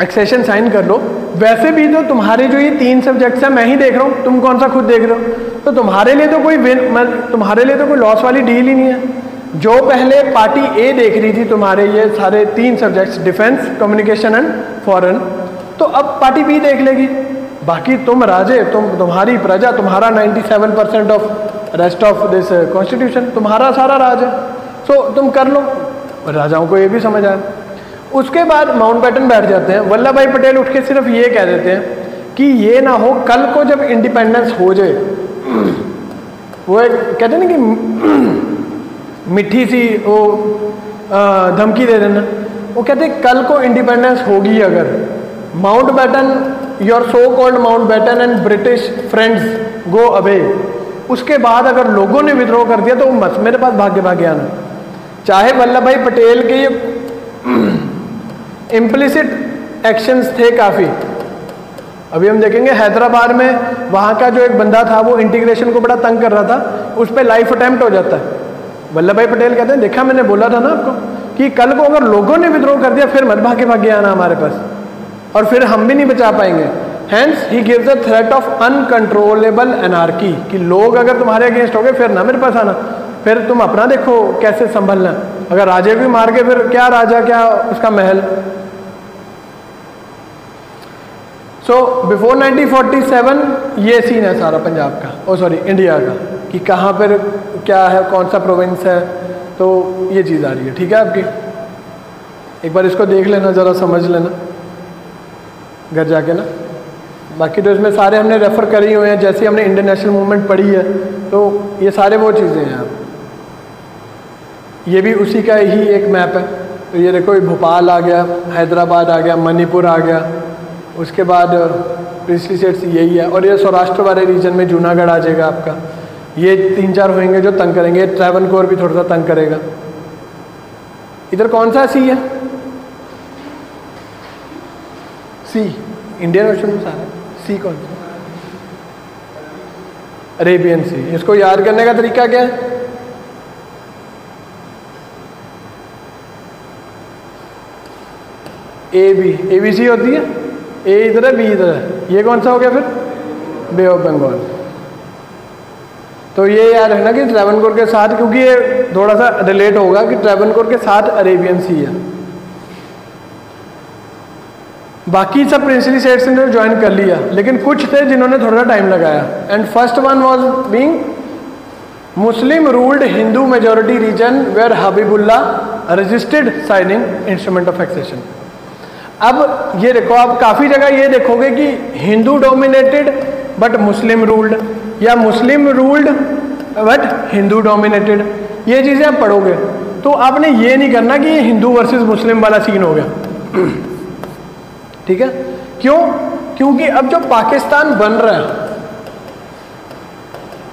एक्सेशन साइन कर लो। वैसे भी तो तुम्हारे जो ये 3 सब्जेक्ट्स हैं मैं ही देख रहा हूँ, तुम कौन सा खुद देख रहे हो, तो तुम्हारे लिए तो कोई लॉस वाली डील ही नहीं है। जो पहले पार्टी ए देख रही थी तुम्हारे ये सारे 3 subjects, defence, communication and foreign, तो अब पार्टी बी देख लेगी। बाकी तुम राजे, तुम्हारी प्रजा, तुम्हारा 97% of rest of this constitution तुम्हारा सारा राज है, सो तुम कर लो। राजाओं को ये भी समझ आया। उसके बाद माउंटबेटन बैठ जाते हैं, वल्लभ भाई पटेल उठ के सिर्फ ये कह देते हैं कि ये ना हो कल को जब इंडिपेंडेंस हो जाए, वो एक कहते हैं ना कि मिठी सी वो धमकी दे देना, वो कहते हैं कल को इंडिपेंडेंस होगी अगर, Mountbatten, your so called Mountbatten and British friends go away, उसके बाद अगर लोगों ने विद्रोह कर दिया तो मत मेरे पास भाग्य आना। चाहे वल्लभ भाई पटेल के ये इम्प्लिसिट एक्शंस थे काफ़ी, अभी हम देखेंगे हैदराबाद में वहाँ का जो एक बंदा था वो इंटीग्रेशन को बड़ा तंग कर रहा था, उस पर लाइफ अटेम्प्ट हो जाता है। वल्लभ भाई पटेल कहते हैं देखा मैंने बोला था ना आपको कि कल को अगर लोगों ने विद्रोह कर दिया फिर मत भाग्य आना हमारे पास, और फिर हम भी नहीं बचा पाएंगे। Hence he gives a threat of uncontrollable anarchy, कि लोग अगर तुम्हारे अगेंस्ट हो गए फिर ना मेरे पास आना, फिर तुम अपना देखो कैसे संभलना, अगर राजे भी मार के फिर क्या राजा क्या उसका महल। सो बिफोर 1947 ये सीन है सारा पंजाब का, इंडिया का, कि कहाँ पर क्या है, कौन सा प्रोविंस है, तो ये चीज़ आ रही है, ठीक है आपकी। एक बार इसको देख लेना, ज़रा समझ लेना घर जाके ना। बाकी तो इसमें सारे हमने रेफ़र करे हुए हैं, जैसे हमने इंडियन नेशनल मूवमेंट पढ़ी है तो ये सारे वो चीज़ें हैं। ये भी उसी का ही एक मैप है। तो ये देखो, भोपाल आ गया, हैदराबाद आ गया, मणिपुर आ गया, उसके बाद प्रिंसली स्टेट्स यही है, और ये सौराष्ट्र वाले रीजन में जूनागढ़ आ जाएगा आपका। ये 3-4 होंगे जो तंग करेंगे। ट्रैवनकोर भी थोड़ा सा तंग करेगा। इधर कौन सा सी है? सी, इंडियन ओशन में सारा सी कौन सा? अरेबियन सी। इसको याद करने का तरीका क्या है? ए बी सी होती है, ए इधर है, बी इधर है, ये कौन सा हो गया फिर? बे ऑफ बंगाल। तो ये याद रखना कि ट्रैवनकोर के साथ, क्योंकि ये थोड़ा सा रिलेट होगा कि ट्रैवनकोर के साथ अरेबियन सी है। बाकी सब प्रिंसली स्टेट्स ने ज्वाइन कर लिया, लेकिन कुछ थे जिन्होंने थोड़ा टाइम लगाया। And first one was being Muslim ruled Hindu majority region where Habibullah resisted signing instrument of accession. अब ये देखो, आप काफ़ी जगह ये देखोगे कि Hindu dominated but Muslim ruled, या Muslim ruled but Hindu dominated. ये चीज़ें आप पढ़ोगे तो आपने ये नहीं करना कि ये हिंदू वर्सेस मुस्लिम वाला सीन हो गया। ठीक है, क्यों? क्योंकि अब जो पाकिस्तान बन रहा है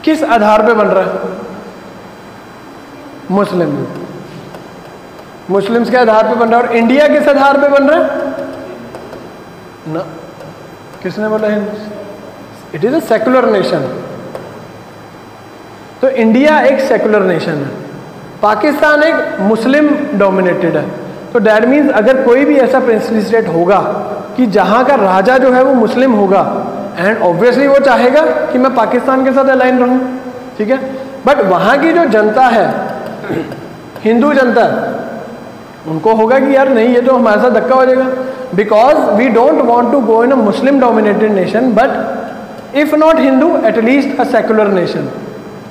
किस आधार पे बन रहा है? मुस्लिम्स के आधार पे बन रहा है। और इंडिया किस आधार पे बन रहा है? ना, किसने बोला है? It is a secular nation. तो इंडिया एक सेकुलर नेशन है, पाकिस्तान एक मुस्लिम डोमिनेटेड है। तो डैट मीन्स अगर कोई भी ऐसा प्रिंसली स्टेट होगा कि जहाँ का राजा जो है वो मुस्लिम होगा, एंड ऑब्वियसली वो चाहेगा कि मैं पाकिस्तान के साथ अलाइन रहूँ, ठीक है। बट वहाँ की जो जनता है, हिंदू जनता, उनको होगा कि यार नहीं, ये तो हमारे साथ धक्का हो जाएगा, because we don't want to go in a Muslim dominated nation, but if not Hindu at least a secular nation.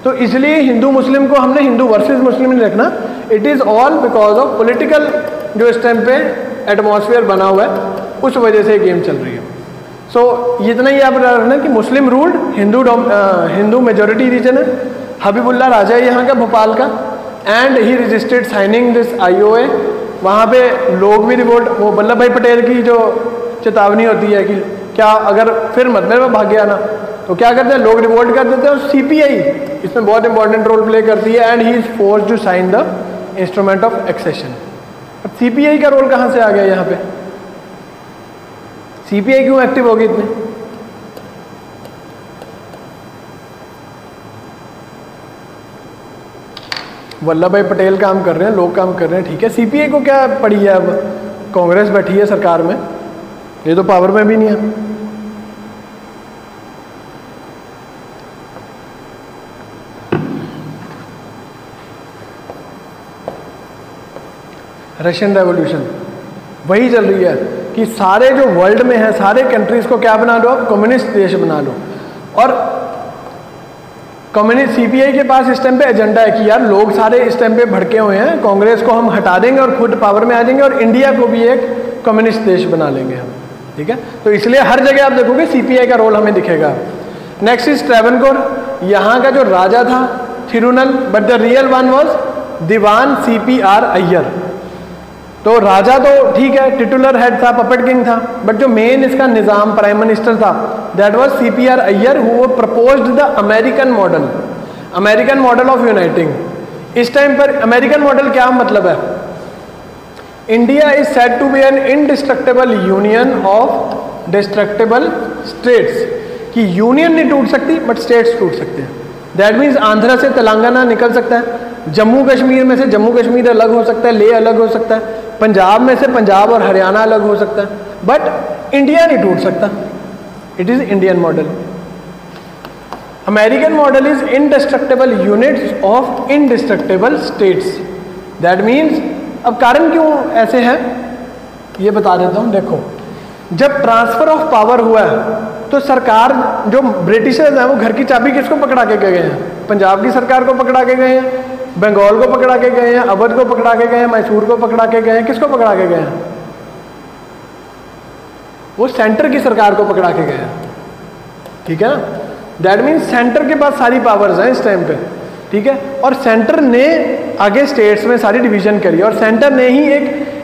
तो इसलिए हिंदू मुस्लिम को हमने हिंदू वर्सेस मुस्लिम नहीं रखना। It is all because of political जो इस टाइम पे एटमॉस्फेयर बना हुआ है, उस वजह से गेम चल रही है। सो इतना ही आप रखना कि मुस्लिम रूल्ड हिंदू मेजोरिटी रीजन है। हबीबुल्ला राजा है यहाँ का, भोपाल का, and he registered signing this IOA। वहाँ पे लोग भी रिवोल्ट, वो वल्लभ भाई पटेल की जो चेतावनी होती है कि क्या अगर फिर मतलब में भाग गया ना तो क्या करते हैं, लोग रिवोल्ट कर देते हैं, और CPI इसमें बहुत इंपॉर्टेंट रोल प्ले करती है, and he is forced to sign the instrument of accession. अब CPI का रोल कहाँ से आ गया यहाँ पे? CPI क्यों एक्टिव होगी इतनी? वल्लभ भाई पटेल काम कर रहे हैं, लोग काम कर रहे हैं, ठीक है। CPI को क्या पड़ी है? अब कांग्रेस बैठी है सरकार में, ये तो पावर में भी नहीं है। रशियन रेवोल्यूशन वही चल रही है कि सारे जो वर्ल्ड में है, सारे कंट्रीज को क्या बना लो, आप कम्युनिस्ट देश बना लो। और कम्युनिस्ट CPI के पास इस टाइम पे एजेंडा है कि यार लोग सारे इस टाइम पे भड़के हुए हैं, कांग्रेस को हम हटा देंगे और खुद पावर में आ जाएंगे, और इंडिया को भी एक कम्युनिस्ट देश बना लेंगे हम, ठीक है। तो इसलिए हर जगह आप देखोगे CPI का रोल हमें दिखेगा। Next is Travancore. यहाँ का जो राजा था Thirunal, but the real one was Diwan CPR Iyer. तो राजा तो ठीक है, टिटुलर हेड था, पपेट किंग था, बट जो मेन इसका निज़ाम प्राइम मिनिस्टर था, that was CPR Iyer, who proposed the American model of uniting. इस टाइम पर अमेरिकन मॉडल क्या मतलब है? India is said to be an indestructible union of destructible states, कि यूनियन नहीं टूट सकती बट स्टेट्स टूट सकते हैं। दैट मीन्स आंध्रा से तेलंगाना निकल सकता है, जम्मू कश्मीर में से जम्मू कश्मीर अलग हो सकता है, लेह अलग हो सकता है, पंजाब में से पंजाब और हरियाणा अलग हो सकता है, बट इंडिया नहीं टूट सकता। It is Indian model. American model is indestructible units of indestructible states. That means, अब कारण क्यों ऐसे है ये बता देता हूं। देखो, जब ट्रांसफर ऑफ पावर हुआ है तो सरकार, जो ब्रिटिशर्स हैं, वो घर की चाबी किसको पकड़ा के गए हैं? पंजाब की सरकार को पकड़ा के गए हैं। बंगाल को पकड़ा के गए हैं, अवध को पकड़ा के गए हैं, मैसूर को पकड़ा के गए हैं, किसको पकड़ा के गए हैं? वो सेंटर की सरकार को पकड़ा के गए हैं, ठीक है ना। दैट मीन्स सेंटर के पास सारी पावर्स हैं इस टाइम पे, ठीक है। और सेंटर ने आगे स्टेट्स में सारी डिवीजन करी और सेंटर ने ही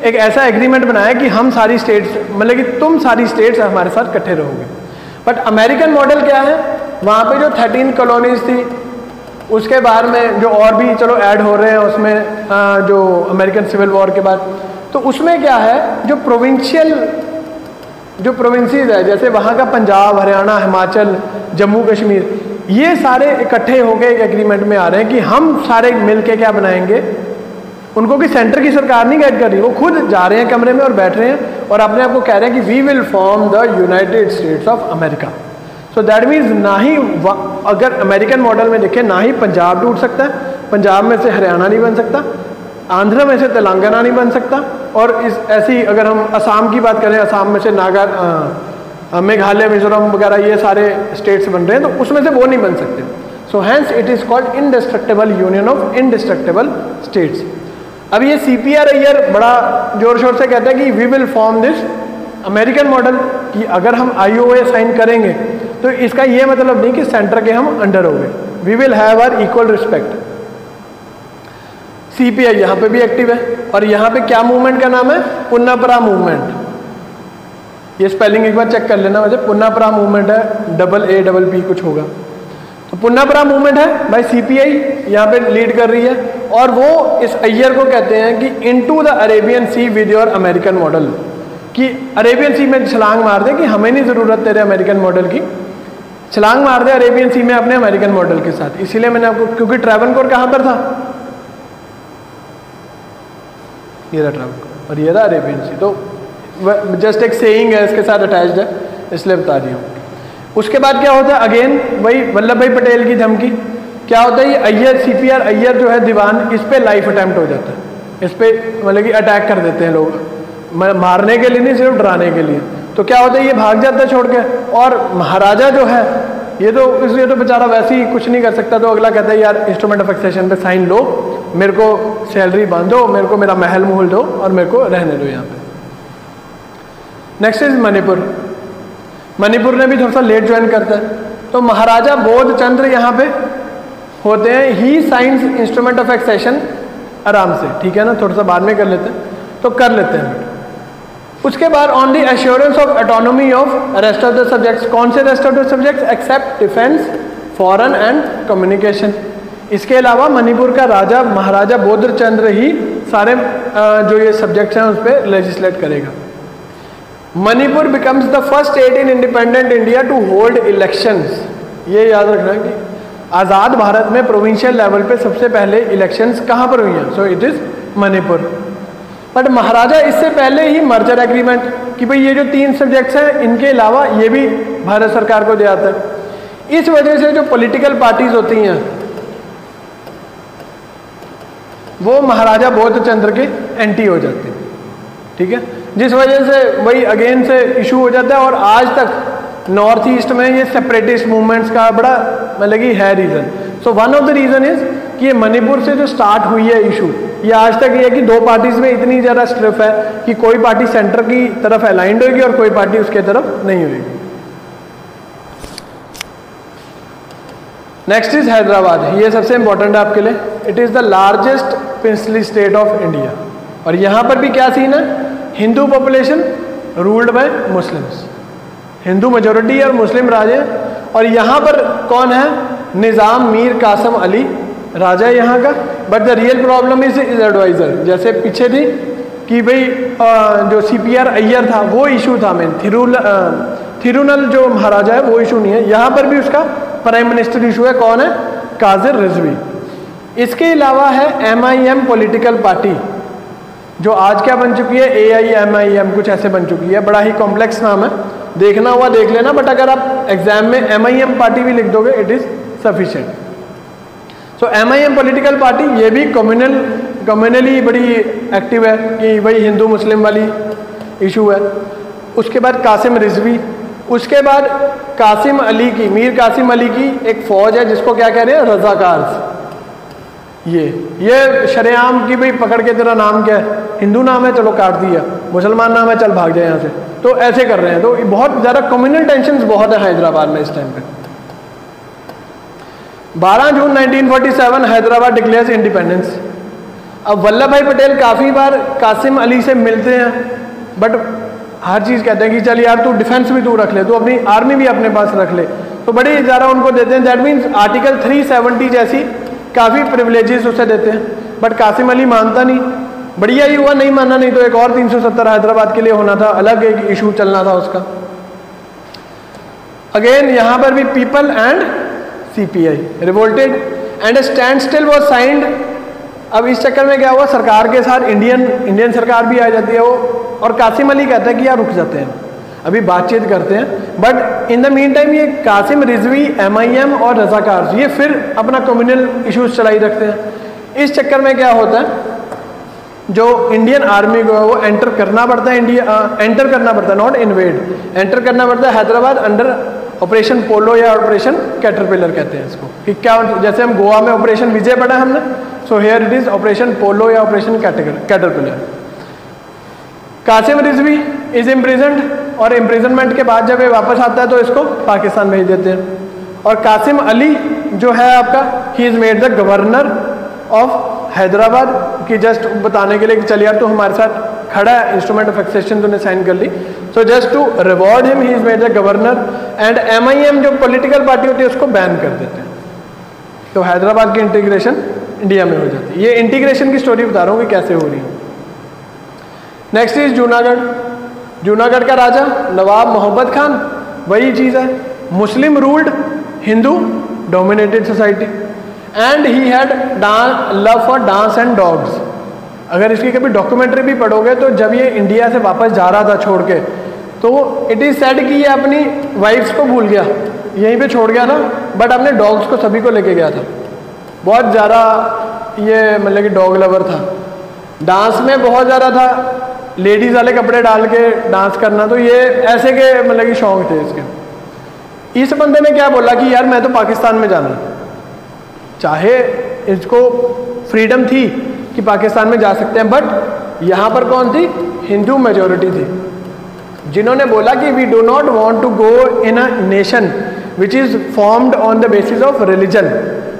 एक ऐसा एग्रीमेंट बनाया कि हम सारी स्टेट्स, मतलब कि तुम सारी स्टेट्स हमारे साथ इकट्ठे रहोगे। बट अमेरिकन मॉडल क्या है, वहाँ पे जो 13 कॉलोनीज थी, उसके बाद में जो और भी चलो ऐड हो रहे हैं उसमें जो अमेरिकन सिविल वॉर के बाद, तो उसमें क्या है, जो प्रोविंसीज है, जैसे वहाँ का पंजाब, हरियाणा, हिमाचल, जम्मू कश्मीर, ये सारे इकट्ठे हो गए एक एग्रीमेंट में आ रहे हैं कि हम सारे मिलके क्या बनाएंगे। उनको कि सेंटर की सरकार नहीं गाइड कर रही, वो खुद जा रहे हैं कमरे में और बैठ रहे हैं और अपने आप को कह रहे हैं कि we will form the United States of America. So that means ना ही अगर अमेरिकन मॉडल में देखें, ना ही पंजाब टूट सकता है, पंजाब में से हरियाणा नहीं बन सकता, आंध्र में से तेलंगाना नहीं बन सकता, और इस ऐसी अगर हम असम की बात करें, असम में से मेघालय, मिजोरम वगैरह ये सारे स्टेट्स बन रहे हैं, तो उसमें से वो नहीं बन सकते। So hence it is called indestructible union of indestructible states. अब ये CPR अय्यर बड़ा जोर शोर से कहता है कि we will form this American model, कि अगर हम IOA साइन करेंगे तो इसका ये मतलब नहीं कि सेंटर के हम अंडर हो गए, we will have our equal respect. CPI यहाँ पे भी एक्टिव है, और यहाँ पे क्या मूवमेंट का नाम है, पुन्नापरा मूवमेंट। ये स्पेलिंग एक बार चेक कर लेना, वैसे पुन्नापरा मूवमेंट है, AA कुछ होगा। तो पुन्नापरा मूवमेंट है भाई, CPI यहाँ पे लीड कर रही है, और वो इस अय्यर को कहते हैं कि into the Arabian sea with your American model, कि अरेबियन सी में छलांग मार दे, कि हमें नहीं ज़रूरत तेरे अमेरिकन मॉडल की, छलांग मार दे अरेबियन सी में अपने अमेरिकन मॉडल के साथ। इसीलिए मैंने आपको, क्योंकि ट्रैवनकोर कहाँ पर था, ये रहा ट्रैवनकोर और ये रहा अरेबियन सी, तो जस्ट एक सेइंग है, इसके साथ अटैच्ड है, इसलिए बता दिया। उसके बाद क्या होता है, अगेन वही वल्लभ भाई पटेल की धमकी। क्या होता है, ये अय्यर CPR अय्यर जो है दीवान, इस पे लाइफ अटैम्प्ट हो जाता है, इस पे मतलब कि अटैक कर देते हैं लोग, मारने के लिए नहीं, सिर्फ डराने के लिए। तो क्या होता है, ये भाग जाता है छोड़ के, और महाराजा जो है ये तो बेचारा वैसे ही कुछ नहीं कर सकता, तो अगला कहता है यार इंस्ट्रूमेंट ऑफ एक्सेशन पे साइन लो, मेरे को सैलरी बांधो, मेरे को मेरा महल महल दो और मेरे को रहने दो यहाँ पे। Next is Manipur. मणिपुर ने भी थोड़ा सा लेट ज्वाइन करता है, तो महाराजा बोध चंद्र यहाँ पे होते हैं, ही साइंस इंस्ट्रूमेंट ऑफ एक्सेशन आराम से, ठीक है ना, थोड़ा सा बाद में कर लेते हैं, तो कर लेते हैं। उसके बाद on the assurance of autonomy of rest of the subjects, कौन से rest of the subjects, except defence, foreign and communication. इसके अलावा मणिपुर का राजा महाराजा बोध चंद्र ही सारे जो ये सब्जेक्ट्स हैं उस पर लेजिस्लेट करेगा। Manipur becomes the first state in independent India to hold elections. ये याद रखना कि आज़ाद भारत में प्रोविंशियल लेवल पे सबसे पहले इलेक्शंस कहाँ पर हुई हैं, so it is Manipur. But Maharaja इससे पहले ही मर्जर एग्रीमेंट, कि भाई ये जो 3 सब्जेक्ट्स हैं इनके अलावा ये भी भारत सरकार को दे आता है। इस वजह से जो पॉलिटिकल पार्टीज होती हैं वो महाराजा बोध चंद्र के एंटी हो जाते हैं, ठीक है, जिस वजह से वही अगेन से इशू हो जाता है। और आज तक नॉर्थ ईस्ट में ये सेपरेटिस्ट मूवमेंट्स का बड़ा मतलब कि है reason. So one of the reason is कि ये मणिपुर से जो स्टार्ट हुई है इशू, ये आज तक ये है कि 2 पार्टीज में इतनी ज़्यादा स्ट्रिफ है कि कोई पार्टी सेंटर की तरफ अलाइंड होगी और कोई पार्टी उसके तरफ नहीं होगी। Next is Hyderabad. ये सबसे इंपॉर्टेंट है आपके लिए। It is the largest princely state of India, और यहाँ पर भी क्या सीन है, Hindu population ruled by Muslims, Hindu majority और मुस्लिम राजे। और यहाँ पर कौन है, निज़ाम मीर कासिम अली राजा है यहाँ का। But the real problem is adviser, जैसे पीछे थी कि भाई जो CPR अय्यर था वो इशू था मेन, थिरुनल जो महाराजा है वो इशू नहीं है। यहाँ पर भी उसका प्राइम मिनिस्टर इशू है, कौन है, काजिर रिजवी। इसके अलावा है MIM पॉलिटिकल पार्टी, जो आज क्या बन चुकी है, AIMIM कुछ ऐसे बन चुकी है। बड़ा ही कॉम्प्लेक्स नाम है, देखना हुआ देख लेना, बट अगर आप एग्जाम में MIM पार्टी भी लिख दोगे it is sufficient. So MIM political party ये भी कम्युनली बड़ी एक्टिव है कि भाई हिंदू मुस्लिम वाली इशू है। उसके बाद कासिम रिजवी, उसके बाद कासिम अली की, मीर कासिम अली की एक फ़ौज है जिसको क्या कह रहे हैं, रज़ाकार्स। ये शरेआम की भाई पकड़ के तेरा नाम क्या है, हिंदू नाम है चलो काट दिया, मुसलमान नाम है चल भाग जाए यहाँ से, तो ऐसे कर रहे हैं। तो बहुत ज़्यादा कम्युनल टेंशन बहुत है हैदराबाद में इस टाइम पे। 12 जून 1947 हैदराबाद डिक्लेयर्स इंडिपेंडेंस। अब वल्लभ भाई पटेल काफ़ी बार कासिम अली से मिलते हैं, बट हर चीज़ कहते हैं कि चल यार तू डिफेंस भी तू रख ले, तू अपनी आर्मी भी अपने पास रख ले, तो बड़ी ज़्यादा उनको देते हैं। दैट मीन्स आर्टिकल 370 जैसी काफ़ी प्रिविलेजेस उसे देते हैं, बट कासिम अली मानता नहीं। बढ़िया ही हुआ नहीं माना, नहीं तो एक और 370 हैदराबाद के लिए होना था, अलग एक इशू चलना था उसका। अगेन यहाँ पर भी people and CPI revolted and stand still was signed. अब इस चक्कर में क्या हुआ, सरकार के साथ इंडियन सरकार भी आ जाती है वो, और कासिम अली कहता है कि यार रुक जाते हैं, अभी बातचीत करते हैं। But in the mean time ये कासिम रिजवी, MIM और रजाकार ये फिर अपना कम्युनल इश्यूज चलाई रखते हैं। इस चक्कर में क्या होता है, जो इंडियन आर्मी को है वो एंटर करना पड़ता है, एंटर करना पड़ता है, नॉट इन्वेड, एंटर करना पड़ता है हैदराबाद अंडर ऑपरेशन पोलो या ऑपरेशन कैटरपिलर कहते हैं इसको। कि क्या, जैसे हम गोवा में ऑपरेशन विजय पढ़ा है हमने, so here it is operation polo या operation caterpillar. Kasim Rizvi is imprisoned, और इम्प्रिजनमेंट के बाद जब ये वापस आता है तो इसको पाकिस्तान भेज देते हैं। और कासिम अली जो है आपका, ही is made the governor of Hyderabad, की जस्ट बताने के लिए कि चल यार तू हमारे साथ खड़ा है, इंस्ट्रूमेंट ऑफ एक्सेशन तूने साइन कर ली, so just to reward him he is made the governor. And MIM जो पॉलिटिकल पार्टी होती है उसको बैन कर देते हैं, तो हैदराबाद की इंटीग्रेशन इंडिया में हो जाती है। ये इंटीग्रेशन की स्टोरी बता रहा हूँ कि कैसे हो रही है। Next is Junagadh. जूनागढ़ का राजा नवाब मोहब्बत खान, वही चीज़ है, Muslim ruled, Hindu dominated society, and he had love for dance and dogs. अगर इसकी कभी डॉक्यूमेंट्री भी पढ़ोगे तो जब ये इंडिया से वापस जा रहा था छोड़ के, तो इट इज़ सेड कि ये अपनी वाइफ्स को भूल गया, यहीं पे छोड़ गया था, बट अपने डॉग्स को सभी को लेके गया था। बहुत ज़्यादा ये मतलब कि डॉग लवर था। डांस में बहुत ज़्यादा था, लेडीज़ वाले कपड़े डाल के डांस करना, तो ये ऐसे के मतलब कि शौक थे इसके। इस बंदे ने क्या बोला कि यार मैं तो पाकिस्तान में जाना, चाहे इसको फ्रीडम थी कि पाकिस्तान में जा सकते हैं, बट यहाँ पर कौन थी, हिंदू मेजोरिटी थी, जिन्होंने बोला कि we do not want to go in a nation which is formed on the basis of religion.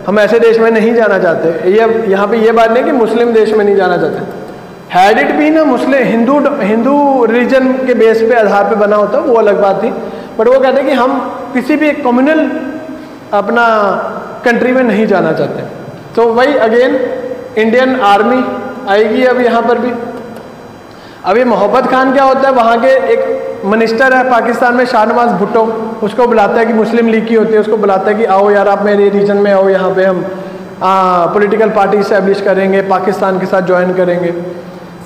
हम ऐसे देश में नहीं जाना चाहते। ये यहाँ पे ये बात नहीं कि मुस्लिम देश में नहीं जाना चाहते, had it been Muslim Hindu religion के बेस पे आधार पे बना होता वो अलग बात थी, बट वो कहते हैं कि हम किसी भी कम्युनल अपना कंट्री में नहीं जाना चाहते। तो वही अगेन इंडियन आर्मी आएगी अब यहाँ पर भी। अभी मोहब्बत खान क्या होता है, वहाँ के एक मिनिस्टर है पाकिस्तान में, शाहनवाज भुट्टो, उसको बुलाता है कि मुस्लिम लीग की होती है, उसको बुलाता है कि आओ यार आप मेरे रीजन में आओ, यहाँ पे हम पॉलिटिकल पार्टी इस्टेब्लिश करेंगे, पाकिस्तान के साथ ज्वाइन करेंगे।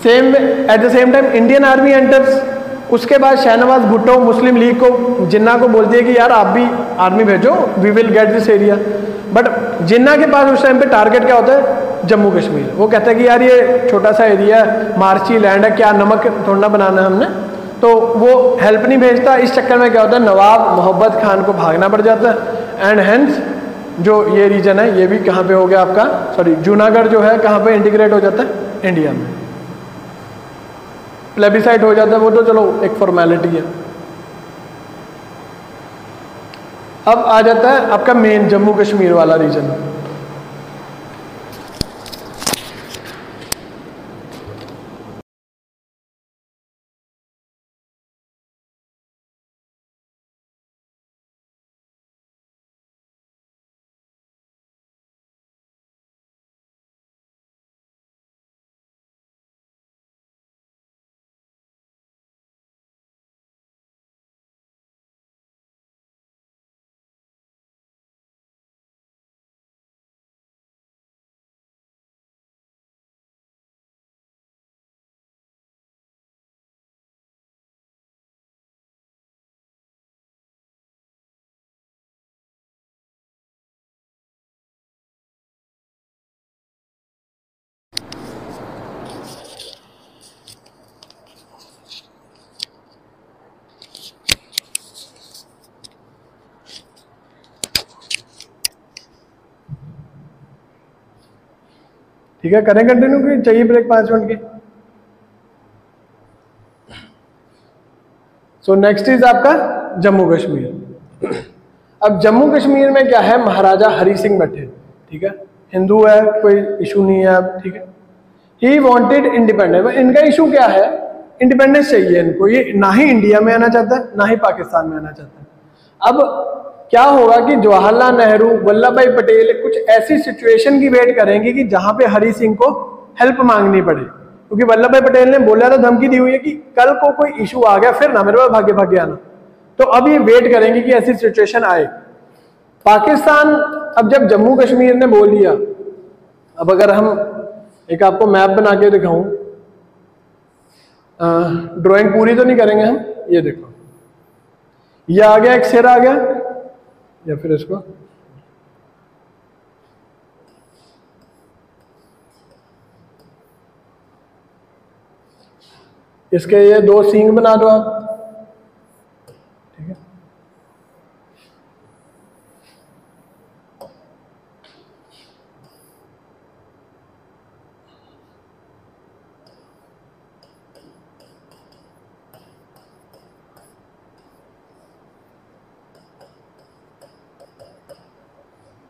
Same at the same time Indian army enters. उसके बाद शाहनवाज भुट्टो मुस्लिम लीग को, जिन्ना को बोलती है कि यार आप भी आर्मी भेजो, we will get this area. But Jinnah के पास उस टाइम पे टारगेट क्या होता है, जम्मू कश्मीर। वो कहता है कि यार ये छोटा सा एरिया है, मार्ची लैंड है, क्या नमक थोड़ा बनाना है हमने, तो वो हेल्प नहीं भेजता। इस चक्कर में क्या होता है, नवाब मोहब्बत खान को भागना पड़ जाता है। एंड हेंस जो ये रीजन है ये भी कहाँ पे हो गया आपका, सॉरी जूनागढ़ जो है कहाँ पे इंटीग्रेट हो जाता है, इंडिया में। प्लेबिसाइट हो जाता है वो तो चलो एक फॉर्मेलिटी है। अब आ जाता है आपका मेन जम्मू कश्मीर वाला रीजन। ठीक है, करें कंटिन्यू कि चाहिए ब्रेक 5 मिनट की? सो नेक्स्ट इज आपका जम्मू कश्मीर। अब जम्मू कश्मीर में क्या है, महाराजा हरि सिंह बैठे, ठीक है, हिंदू है, कोई इशू नहीं है, ठीक है। ही वॉन्टेड इंडिपेंडेंस, इनका इशू क्या है, इंडिपेंडेंस चाहिए इनको, ये ना ही इंडिया में आना चाहता है ना ही पाकिस्तान में आना चाहता है। अब क्या होगा कि जवाहरलाल नेहरू, वल्लभ भाई पटेल कुछ ऐसी सिचुएशन की वेट करेंगे कि जहां पे हरि सिंह को हेल्प मांगनी पड़े, क्योंकि वल्लभ भाई पटेल ने बोला था, धमकी दी हुई है कि कल को कोई इशू आ गया फिर ना मेरे पास भागे भागे आना। तो अब ये वेट करेंगे कि ऐसी सिचुएशन आए। पाकिस्तान अब जब जम्मू कश्मीर ने बोल दिया, अब अगर हम एक आपको मैप बना के दिखाऊं, ड्राइंग पूरी तो नहीं करेंगे हम, ये देखो, ये आ गया, एक सिर आ गया, या फिर इसको इसके ये 2 सींग बना दो आप, ठीक है।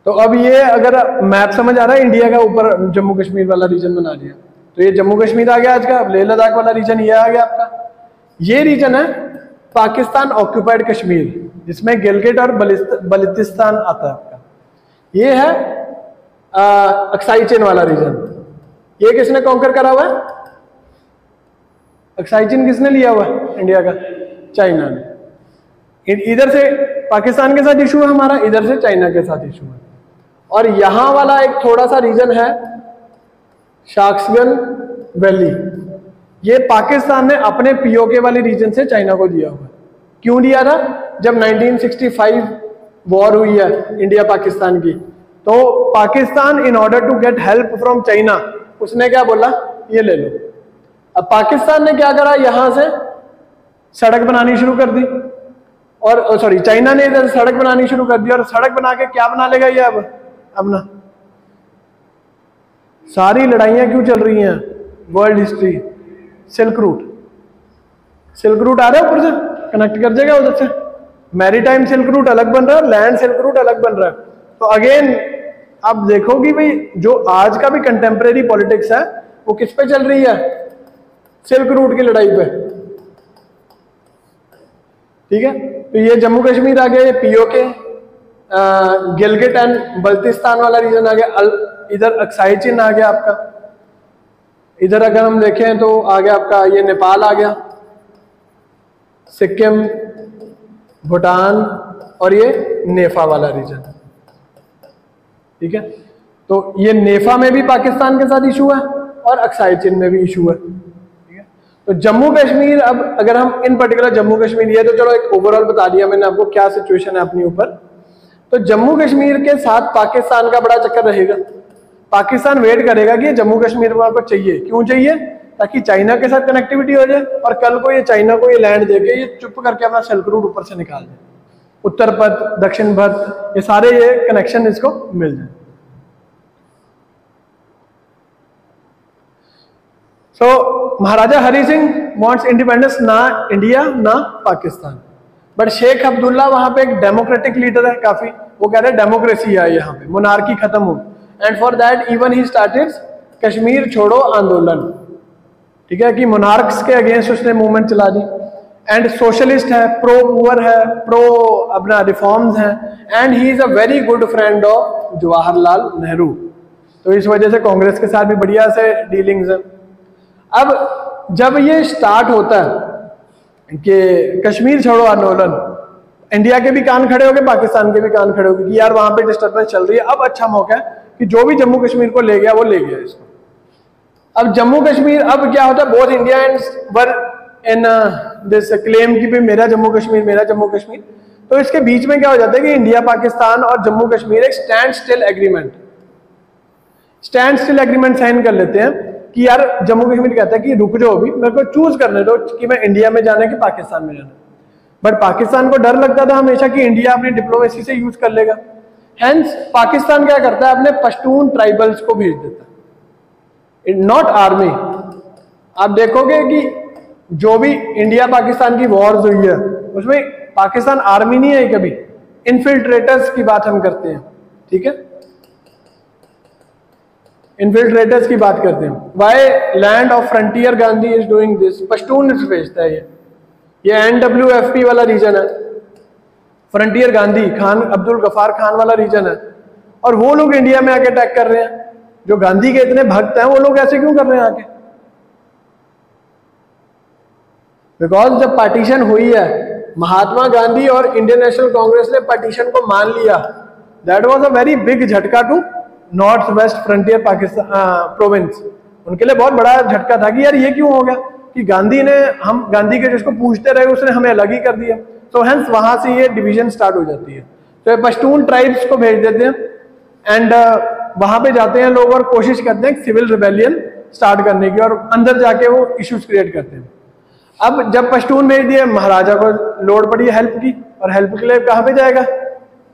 तो अब ये अगर मैप समझ आ रहा है, इंडिया का ऊपर जम्मू कश्मीर वाला रीजन बना दिया, तो ये जम्मू कश्मीर आ गया आज का। अब लेह लद्दाख वाला रीजन ये आ गया आपका, ये रीजन है पाकिस्तान ऑक्यूपाइड कश्मीर, जिसमें गिलगिट और बल्तिस्तान आता है आपका। ये है अक्साई चीन वाला रीजन। ये किसने कॉन्कर करा हुआ है? अक्साई चीन किसने लिया हुआ है इंडिया का? चाइना ने। इधर से पाकिस्तान के साथ इशू है हमारा, इधर से चाइना के साथ इशू है। और यहां वाला एक थोड़ा सा रीजन है शाक्सगन वैली, ये पाकिस्तान ने अपने पीओके वाले रीजन से चाइना को दिया हुआ। क्यों दिया था? जब 1965 वॉर हुई है इंडिया पाकिस्तान की, तो Pakistan in order to get help from China, उसने क्या बोला, ये ले लो। अब पाकिस्तान ने क्या करा, यहां से सड़क बनानी शुरू कर दी, और सॉरी चाइना ने इधर सड़क बनानी शुरू कर दी, और सड़क बना के क्या बना लेगा ये अब ना सारी लड़ाइयां क्यों चल रही हैं world history, silk route. Silk route आ रहा है ऊपर से, कनेक्ट कर देगा उधर से, मैरीटाइम सिल्क रूट अलग बन रहा है, लैंड सिल्क रूट अलग बन रहा है। तो अगेन आप देखो कि भाई जो आज का भी कंटेम्प्रेरी पॉलिटिक्स है वो किस पे चल रही है, सिल्क रूट की लड़ाई पे, ठीक है। तो ये जम्मू कश्मीर आ गया, ये पीओके, गिलगिट एंड बल्तिस्तान वाला रीजन आ गया, इधर अक्साई चीन आ गया आपका, इधर अगर हम देखें तो आ गया आपका ये नेपाल आ गया, सिक्किम, भूटान, और ये नेफा वाला रीजन, ठीक है। तो ये नेफा में भी पाकिस्तान के साथ इशू है और अक्साई चीन में भी इशू है, ठीक है। तो जम्मू कश्मीर, अब अगर हम इन पर्टिकुलर जम्मू कश्मीर, ये तो चलो एक ओवरऑल बता दिया मैंने आपको क्या सिचुएशन है अपने ऊपर। तो जम्मू कश्मीर के साथ पाकिस्तान का बड़ा चक्कर रहेगा। पाकिस्तान वेट करेगा कि जम्मू कश्मीर को चाहिए, क्यों चाहिए, ताकि चाइना के साथ कनेक्टिविटी हो जाए, और कल को ये चाइना को ये लैंड देके ये चुप करके अपना सिल्क रूट ऊपर से निकाल दे, उत्तर पथ, दक्षिण पथ, ये सारे ये कनेक्शन इसको मिल जाए। सो महाराजा हरि सिंह वांट्स इंडिपेंडेंस, ना इंडिया ना पाकिस्तान। बट शेख अब्दुल्ला वहां पे एक डेमोक्रेटिक लीडर है काफी, वो कह रहे हैं डेमोक्रेसी है यहाँ पे, मोनार्की खत्म हो, and for that even he started Kashmir छोड़ो आंदोलन, ठीक है, कि मोनार्क्स के अगेंस्ट उसने मूवमेंट चला दी। एंड सोशलिस्ट है, प्रो पुअर है, प्रो अपना रिफॉर्म्स है, and he is a very good friend of Jawaharlal Nehru. तो इस वजह से कांग्रेस के साथ भी बढ़िया से डीलिंग्स है। अब जब ये स्टार्ट होता है कि कश्मीर छोड़ो आंदोलन, इंडिया के भी कान खड़े हो गए, पाकिस्तान के भी कान खड़े हो गए कि यार वहां पे डिस्टर्बेंस चल रही है, अब अच्छा मौका है कि जो भी जम्मू कश्मीर को ले गया वो ले गया इसको। अब जम्मू कश्मीर, अब क्या होता है, both India and were in this claim कि भाई मेरा जम्मू कश्मीर, मेरा जम्मू कश्मीर। तो इसके बीच में क्या हो जाता है कि इंडिया, पाकिस्तान और जम्मू कश्मीर एक स्टैंड स्टिल एग्रीमेंट साइन कर लेते हैं कि यार जम्मू कश्मीर कहता है कि रुक जाओ, अभी मेरे को चूज करने दो कि मैं इंडिया में जाना है कि पाकिस्तान में जाना। बट पाकिस्तान को डर लगता था हमेशा कि इंडिया अपनी डिप्लोमेसी से यूज कर लेगा, हेंस पाकिस्तान क्या करता है, अपने पश्तून ट्राइबल्स को भेज देता है, नॉट आर्मी। आप देखोगे कि जो भी इंडिया पाकिस्तान की वॉर्स हुई है उसमें पाकिस्तान आर्मी नहीं आई कभी, इन्फिल्ट्रेटर्स की बात हम करते हैं, ठीक है, इन्फिल्ट्रेटर्स की बात करते हैं। Why land of frontier Gandhi is doing this, Pashtun भेजता है ये NWFP वाला रीजन है, फ्रंटियर गांधी खान अब्दुल गफार खान वाला रीजन है, और वो लोग इंडिया में आके अटैक कर रहे हैं। जो गांधी के इतने भक्त हैं वो लोग ऐसे क्यों कर रहे हैं आके? बिकॉज जब पार्टीशन हुई है, महात्मा गांधी और इंडियन नेशनल कांग्रेस ने पार्टीशन को मान लिया, that was a very big झटका to north west frontier Pakistan province. उनके लिए बहुत बड़ा झटका था कि यार ये क्यों हो गया कि गांधी ने, हम गांधी के जिसको पूछते रहे उसने हमें अलग ही कर दिया। तो हेंस वहां से ये डिवीजन स्टार्ट हो जाती है। तो ये पश्तून ट्राइब्स को भेज देते हैं एंड वहां पे जाते हैं लोग और कोशिश करते हैं सिविल रिबेलियन स्टार्ट करने की, और अंदर जाके वो इश्यूज क्रिएट करते हैं। अब जब पश्तून भेज दिए, महाराजा को लोड पड़ी हेल्प की, और हेल्प के लिए कहां पे जाएगा?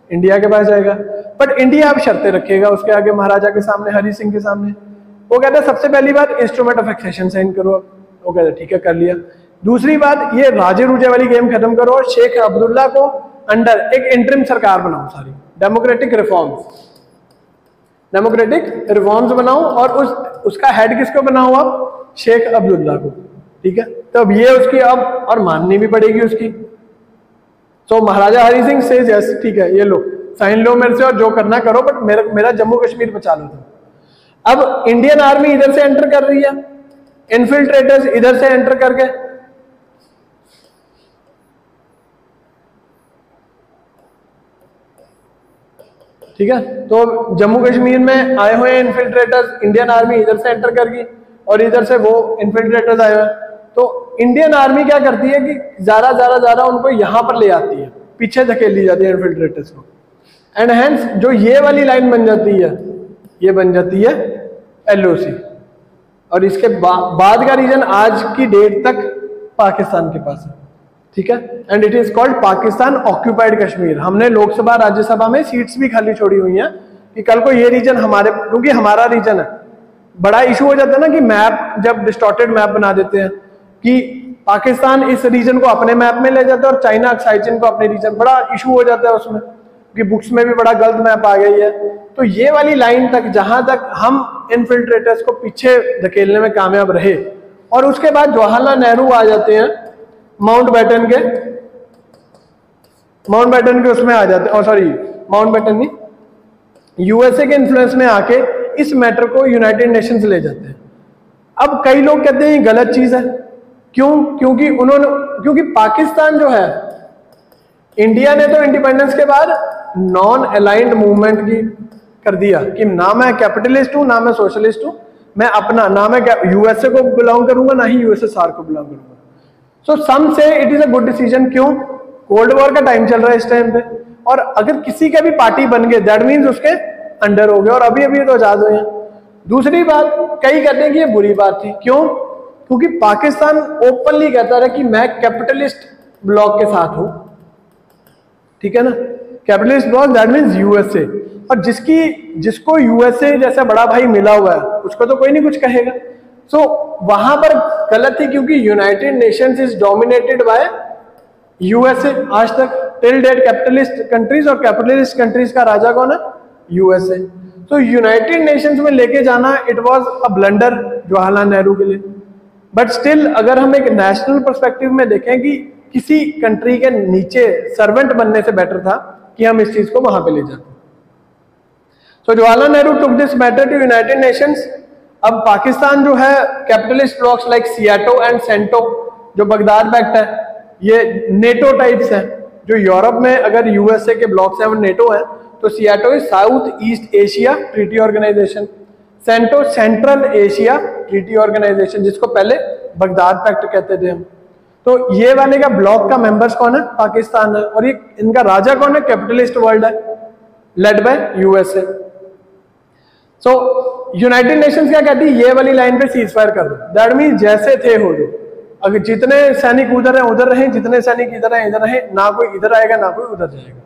इंडिया के पास जाएगा। बट इंडिया अब शर्तें रखेगा उसके आगे, महाराजा के सामने, हरि सिंह के सामने। वो कहता है सबसे पहली बात इंस्ट्रूमेंट ऑफ एक्सेशन साइन करो। वो कहता है ठीक है कर लिया। दूसरी बात, ये राजे रूजे वाली गेम खत्म करो और शेख अब्दुल्ला को अंडर एक इंटरिम सरकार बनाओ, सारी डेमोक्रेटिक रिफॉर्म्स बनाओ, और उसका हेड किसको बनाओ आप? शेख अब्दुल्ला को, ठीक है। तो अब ये उसकी अब और माननी भी पड़ेगी उसकी। तो महाराजा हरि सिंह से यस ठीक है ये लो साइन लो मेरे से, और जो करना करो, बट मेरा जम्मू कश्मीर बचा लो तुम। अब इंडियन आर्मी इधर से एंटर कर रही है, इन्फिल्ट्रेटर्स इधर से एंटर करके, ठीक है। तो जम्मू कश्मीर में आए हुए इन्फिल्ट्रेटर्स, इंडियन आर्मी इधर से एंटर कर गई और इधर से वो इन्फिल्ट्रेटर्स आए हुए। तो इंडियन आर्मी क्या करती है कि ज्यादा उनको यहां पर ले आती है, पीछे धकेल ली जाती है इन्फिल्ट्रेटर्स को, एंड हेंस जो ये वाली लाइन बन जाती है, ये बन जाती है LOC। और इसके बाद का रीजन आज की डेट तक पाकिस्तान के पास है, ठीक है। And it is called Pakistan occupied Kashmir. हमने लोकसभा राज्यसभा में सीट्स भी खाली छोड़ी हुई हैं कि कल को ये रीजन हमारे, क्योंकि हमारा रीजन है। बड़ा इशू हो जाता है ना कि मैप, जब डिस्टॉर्टेड मैप बना देते हैं कि पाकिस्तान इस रीजन को अपने मैप में ले जाता है और चाइना अक्साइचिन को अपने रीजन, बड़ा इशू हो जाता है उसमें, कि बुक्स में भी बड़ा गलत मैप आ गई है। तो ये वाली लाइन तक, जहां तक हम इन्फिल्ट्रेटर्स को पीछे धकेलने में कामयाब रहे, और उसके बाद जवाहरलाल नेहरू आ जाते हैं माउंट बैटन के उसमें आ जाते हैं, सॉरी माउंट बैटन नहीं, USA के इन्फ्लुएंस में आके इस मैटर को यूनाइटेड नेशंस ले जाते हैं। अब कई लोग कहते हैं ये गलत चीज है, क्यों? क्योंकि पाकिस्तान जो है, इंडिया ने तो इंडिपेंडेंस के बाद नॉन अलाइंड मूवमेंट की कर दिया कि ना मैं कैपिटलिस्ट हूं ना मैं सोशलिस्ट हूं, मैं अपना, ना मैं USA को बिलोंग करूंगा ना ही USSR को बिलोंग करूंगा। सो सम से it is a good decision. क्यों? कोल्ड वॉर का टाइम चल रहा है इस टाइम पे, और अगर किसी का भी पार्टी बन गए दैट मीन्स उसके अंडर हो गए, और अभी तो आजाद हुए हैं। दूसरी बात, कई कहते हैं कि ये बुरी बात थी। क्यों? क्योंकि पाकिस्तान ओपनली कहता रहा कि मैं कैपिटलिस्ट ब्लॉक के साथ हूं, ठीक है ना। Capitalist block that means USA, और जिसको USA जैसा बड़ा भाई मिला हुआ है उसको तो कोई नहीं कुछ कहेगा। सो वहां पर गलत थी, क्योंकि United Nations is dominated by USA आज तक, टिल डेट कैपिटलिस्ट कंट्रीज, और कैपिटलिस्ट कंट्रीज का राजा कौन है? USA। तो यूनाइटेड नेशंस में लेके जाना it was a blunder Jawaharlal Nehru के लिए। बट स्टिल अगर हम एक नेशनल पर्सपेक्टिव में देखें कि किसी कंट्री के नीचे सर्वेंट बनने से बेटर था कि हम इस चीज को वहां पे ले जाते। So Jawaharlal Nehru took this matter to United Nations. अब पाकिस्तान जो है, capitalist blocs like SEATO and CENTO, जो बगदाद पैक्ट है, ये नेटो टाइप्स है। जो यूरोप में अगर USA के ब्लॉक्स हैं वो नेटो है, तो SEATO is South East Asia Treaty Organization, CENTO Central Asia Treaty Organization, जिसको पहले बगदाद पैक्ट कहते थे हम। तो ये वाले का ब्लॉक का मेंबर्स कौन है? पाकिस्तान है, और ये इनका राजा कौन है? कैपिटलिस्ट वर्ल्ड है, led by USA। So United Nations क्या कहती है? ये वाली लाइन पे सीज फायर कर दो, दैट मीन जैसे थे हो जो, अगर जितने सैनिक उधर हैं उधर रहे, जितने सैनिक इधर हैं इधर रहे, ना कोई इधर आएगा ना कोई उधर जाएगा।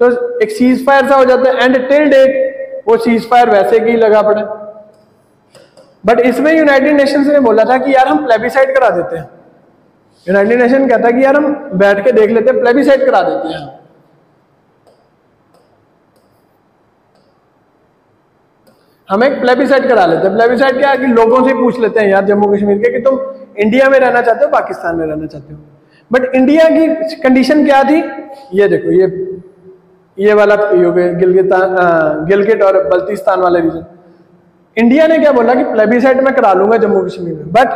तो एक सीज फायर सा हो जाता है, एंड टिल डेट वो सीज फायर वैसे की लगा पड़े। बट इसमें यूनाइटेड नेशंस ने बोला था कि यार हम प्लेबिसाइड करा देते हैं। यूनाइटेड नेशन कहता है कि यार हम बैठ के देख लेते हैं, प्लेबिसाइड करा देते हैं। हम एक प्लेबिसाइड करा लेते हैं। प्लेबिसाइड क्या है कि लोगों से पूछ लेते हैं यार जम्मू कश्मीर के कि तुम इंडिया में रहना चाहते हो पाकिस्तान में रहना चाहते हो। बट इंडिया की कंडीशन क्या थी, ये देखो, ये वाला गिलगित और बल्तिस्तान वाले रीजन। इंडिया ने क्या बोला कि प्लेबिसाइड में करा लूंगा जम्मू कश्मीर में, बट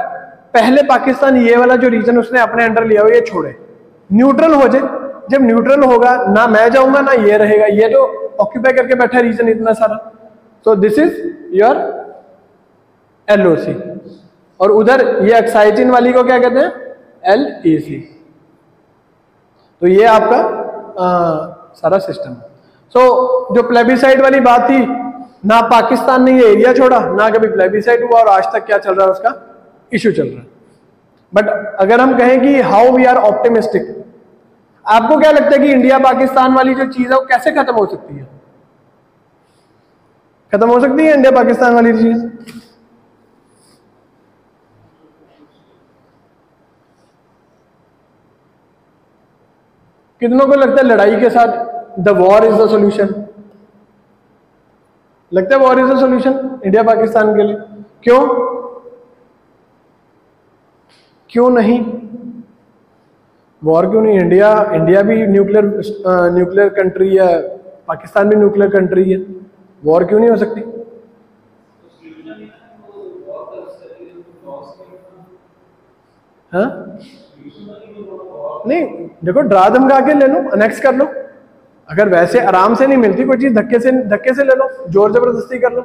पहले पाकिस्तान ये वाला जो रीजन उसने अपने अंडर लिया हो ये छोड़े, न्यूट्रल हो जाए। जब न्यूट्रल होगा, ना मैं जाऊंगा ना ये रहेगा, ये तो ऑक्यूपाई करके बैठा रीजन इतना सारा। तो दिस इज योर LOC। और उधर ये एक्साइटिन वाली को क्या कहते हैं, LEC। तो ये आपका सारा सिस्टम। सो जो प्लेबिसाइड वाली बात थी, ना पाकिस्तान ने ये एरिया छोड़ा, ना कभी प्लेबिसाइड हुआ, और आज तक क्या चल रहा है उसका इशू चल रहा है। बट अगर हम कहें कि हाउ वी आर ऑप्टिमिस्टिक, आपको क्या लगता है कि इंडिया पाकिस्तान वाली जो चीज है वो कैसे खत्म हो सकती है? खत्म हो सकती है इंडिया पाकिस्तान वाली चीज? कितनों को लगता है लड़ाई के साथ the war is the solution? लगता है war is the solution India Pakistan के लिए? क्यों? क्यों नहीं? वॉर क्यों नहीं? इंडिया भी न्यूक्लियर कंट्री है, पाकिस्तान भी न्यूक्लियर कंट्री है, वॉर क्यों नहीं हो सकती? हाँ नहीं, देखो, डरा धमका के ले लो, अनेक्स कर लो। अगर वैसे आराम से नहीं मिलती कोई चीज, धक्के से ले लो, जोर जबरदस्ती कर लो।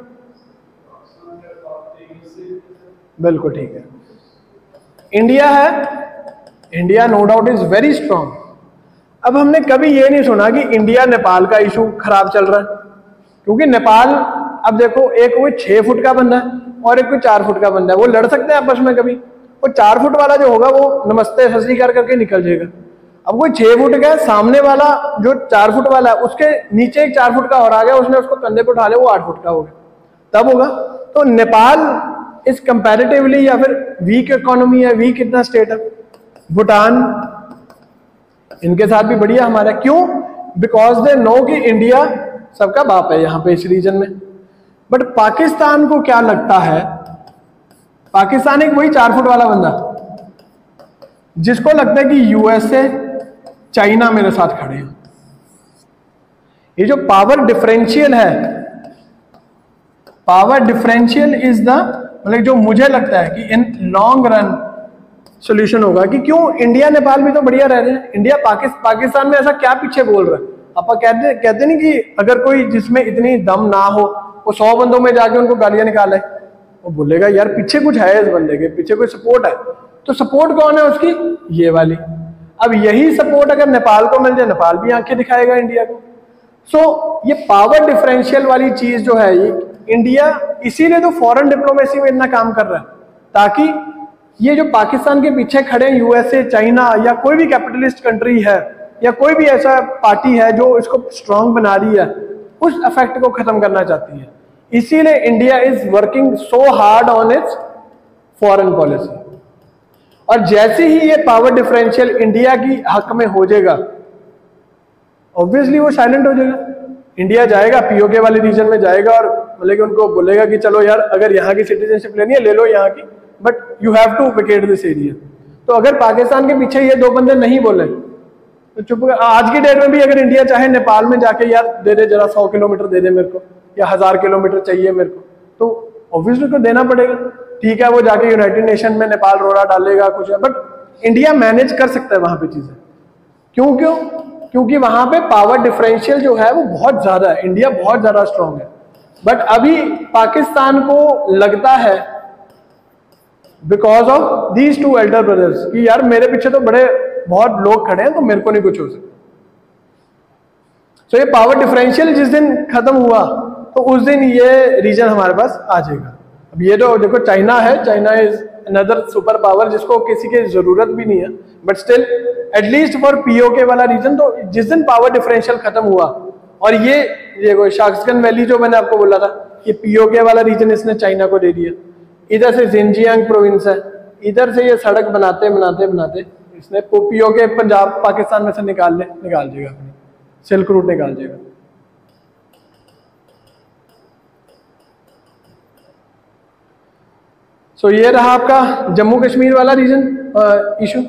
बिल्कुल ठीक है। इंडिया है, India no doubt is very strong. अब हमने कभी ये नहीं सुना कि इंडिया नेपाल का इशू खराब चल रहा है, क्योंकि नेपाल, अब देखो, एक कोई 6 फुट का बंदा है और एक कोई 4 फुट का बंदा है, वो लड़ सकते हैं आपस में कभी? वो 4 फुट वाला जो होगा वो नमस्ते सत श्री अकाल करके निकल जाएगा। अब कोई 6 फुट का है, सामने वाला जो 4 फुट वाला है उसके नीचे एक 4 फुट का और आ गया, उसने उसको कंधे पे उठा लिया, वो 8 फुट का हो गया, तब होगा। तो नेपाल इस कंपैरेटिवली या फिर वीक इकोनॉमी है, वीक इतना स्टेट है। भूटान, इनके साथ भी बढ़िया हमारा, क्यों? बिकॉज दे नो कि इंडिया सबका बाप है यहाँ पे इस रीजन में। बट पाकिस्तान को क्या लगता है, पाकिस्तान एक वही 4 फुट वाला बंदा जिसको लगता है कि USA, चाइना मेरे साथ खड़े हैं। ये जो पावर डिफरेंशियल है, पावर डिफरेंशियल इज द, मतलब जो मुझे लगता है कि इन लॉन्ग रन सोल्यूशन होगा कि क्यों इंडिया नेपाल भी तो बढ़िया रह रहे हैं, इंडिया पाकिस्तान में ऐसा क्या पीछे बोल रहा है? आप कहते नहीं कि अगर कोई जिसमें इतनी दम ना हो वो 100 बंदों में जाके उनको गालियां निकाले, वो बोलेगा यार पीछे कुछ है, इस बंदे के पीछे कोई सपोर्ट है। तो सपोर्ट कौन है उसकी? ये वाली। अब यही सपोर्ट अगर नेपाल को मिल जाए, नेपाल भी आंखें दिखाएगा इंडिया को। सो ये पावर डिफरेंशियल वाली चीज जो है, ये इंडिया इसीलिए तो फॉरेन डिप्लोमेसी में इतना काम कर रहा है, ताकि ये जो पाकिस्तान के पीछे खड़े USA, चाइना या कोई भी कैपिटलिस्ट कंट्री है या कोई भी ऐसा पार्टी है जो इसको स्ट्रांग बना रही है, उस इफेक्ट को खत्म करना चाहती है। इसीलिए India is working so hard on it's foreign policy. और जैसे ही ये पावर डिफरेंशियल इंडिया की हक में हो जाएगा, ऑब्वियसली वो साइलेंट हो जाएगा। इंडिया जाएगा POK वाले रीजन में जाएगा और मतलब कि उनको बोलेगा कि चलो यार, अगर यहाँ की सिटीजनशिप लेनी है ले लो यहाँ की, but you have to vacate this area. तो अगर पाकिस्तान के पीछे ये 2 बंदे नहीं बोले तो चुप। आज की डेट में भी अगर इंडिया चाहे नेपाल में जाके यार दे दे जरा 100 किलोमीटर दे दे मेरे को, या 1000 किलोमीटर चाहिए मेरे को, तो ऑब्वियसली को देना पड़ेगा। ठीक है, वो जाके यूनाइटेड नेशन में नेपाल रोड़ा डालेगा कुछ है, बट इंडिया मैनेज कर सकता है वहां पे चीजें। क्यों? क्योंकि वहां पे पावर डिफरेंशियल जो है वो बहुत ज्यादा है, इंडिया बहुत ज्यादा स्ट्रांग है। बट अभी पाकिस्तान को लगता है because of these 2 Elder brothers कि यार मेरे पीछे तो बड़े बहुत लोग खड़े हैं, तो मेरे को नहीं कुछ हो सकता। तो ये पावर डिफरेंशियल जिस दिन खत्म हुआ तो उस दिन ये रीजन हमारे पास आ जाएगा। अब ये जो देखो चाइना है, China is another super power जिसको किसी की जरूरत भी नहीं है, but still at least for POK वाला रीजन। तो जिस दिन पावर डिफरेंशियल खत्म हुआ और ये शाक्सगन वैली जो मैंने आपको बोला था, ये POK वाला रीजन इसने चाइना को दे दिया, इधर से जिनजियांग प्रोविंस है, इधर से ये सड़क बनाते बनाते बनाते इसने पीओके पंजाब पाकिस्तान में से निकाल जाएगा, अपनी सिल्क रूट निकाल जाएगा। सो ये रहा आपका जम्मू कश्मीर वाला रीजन इशू।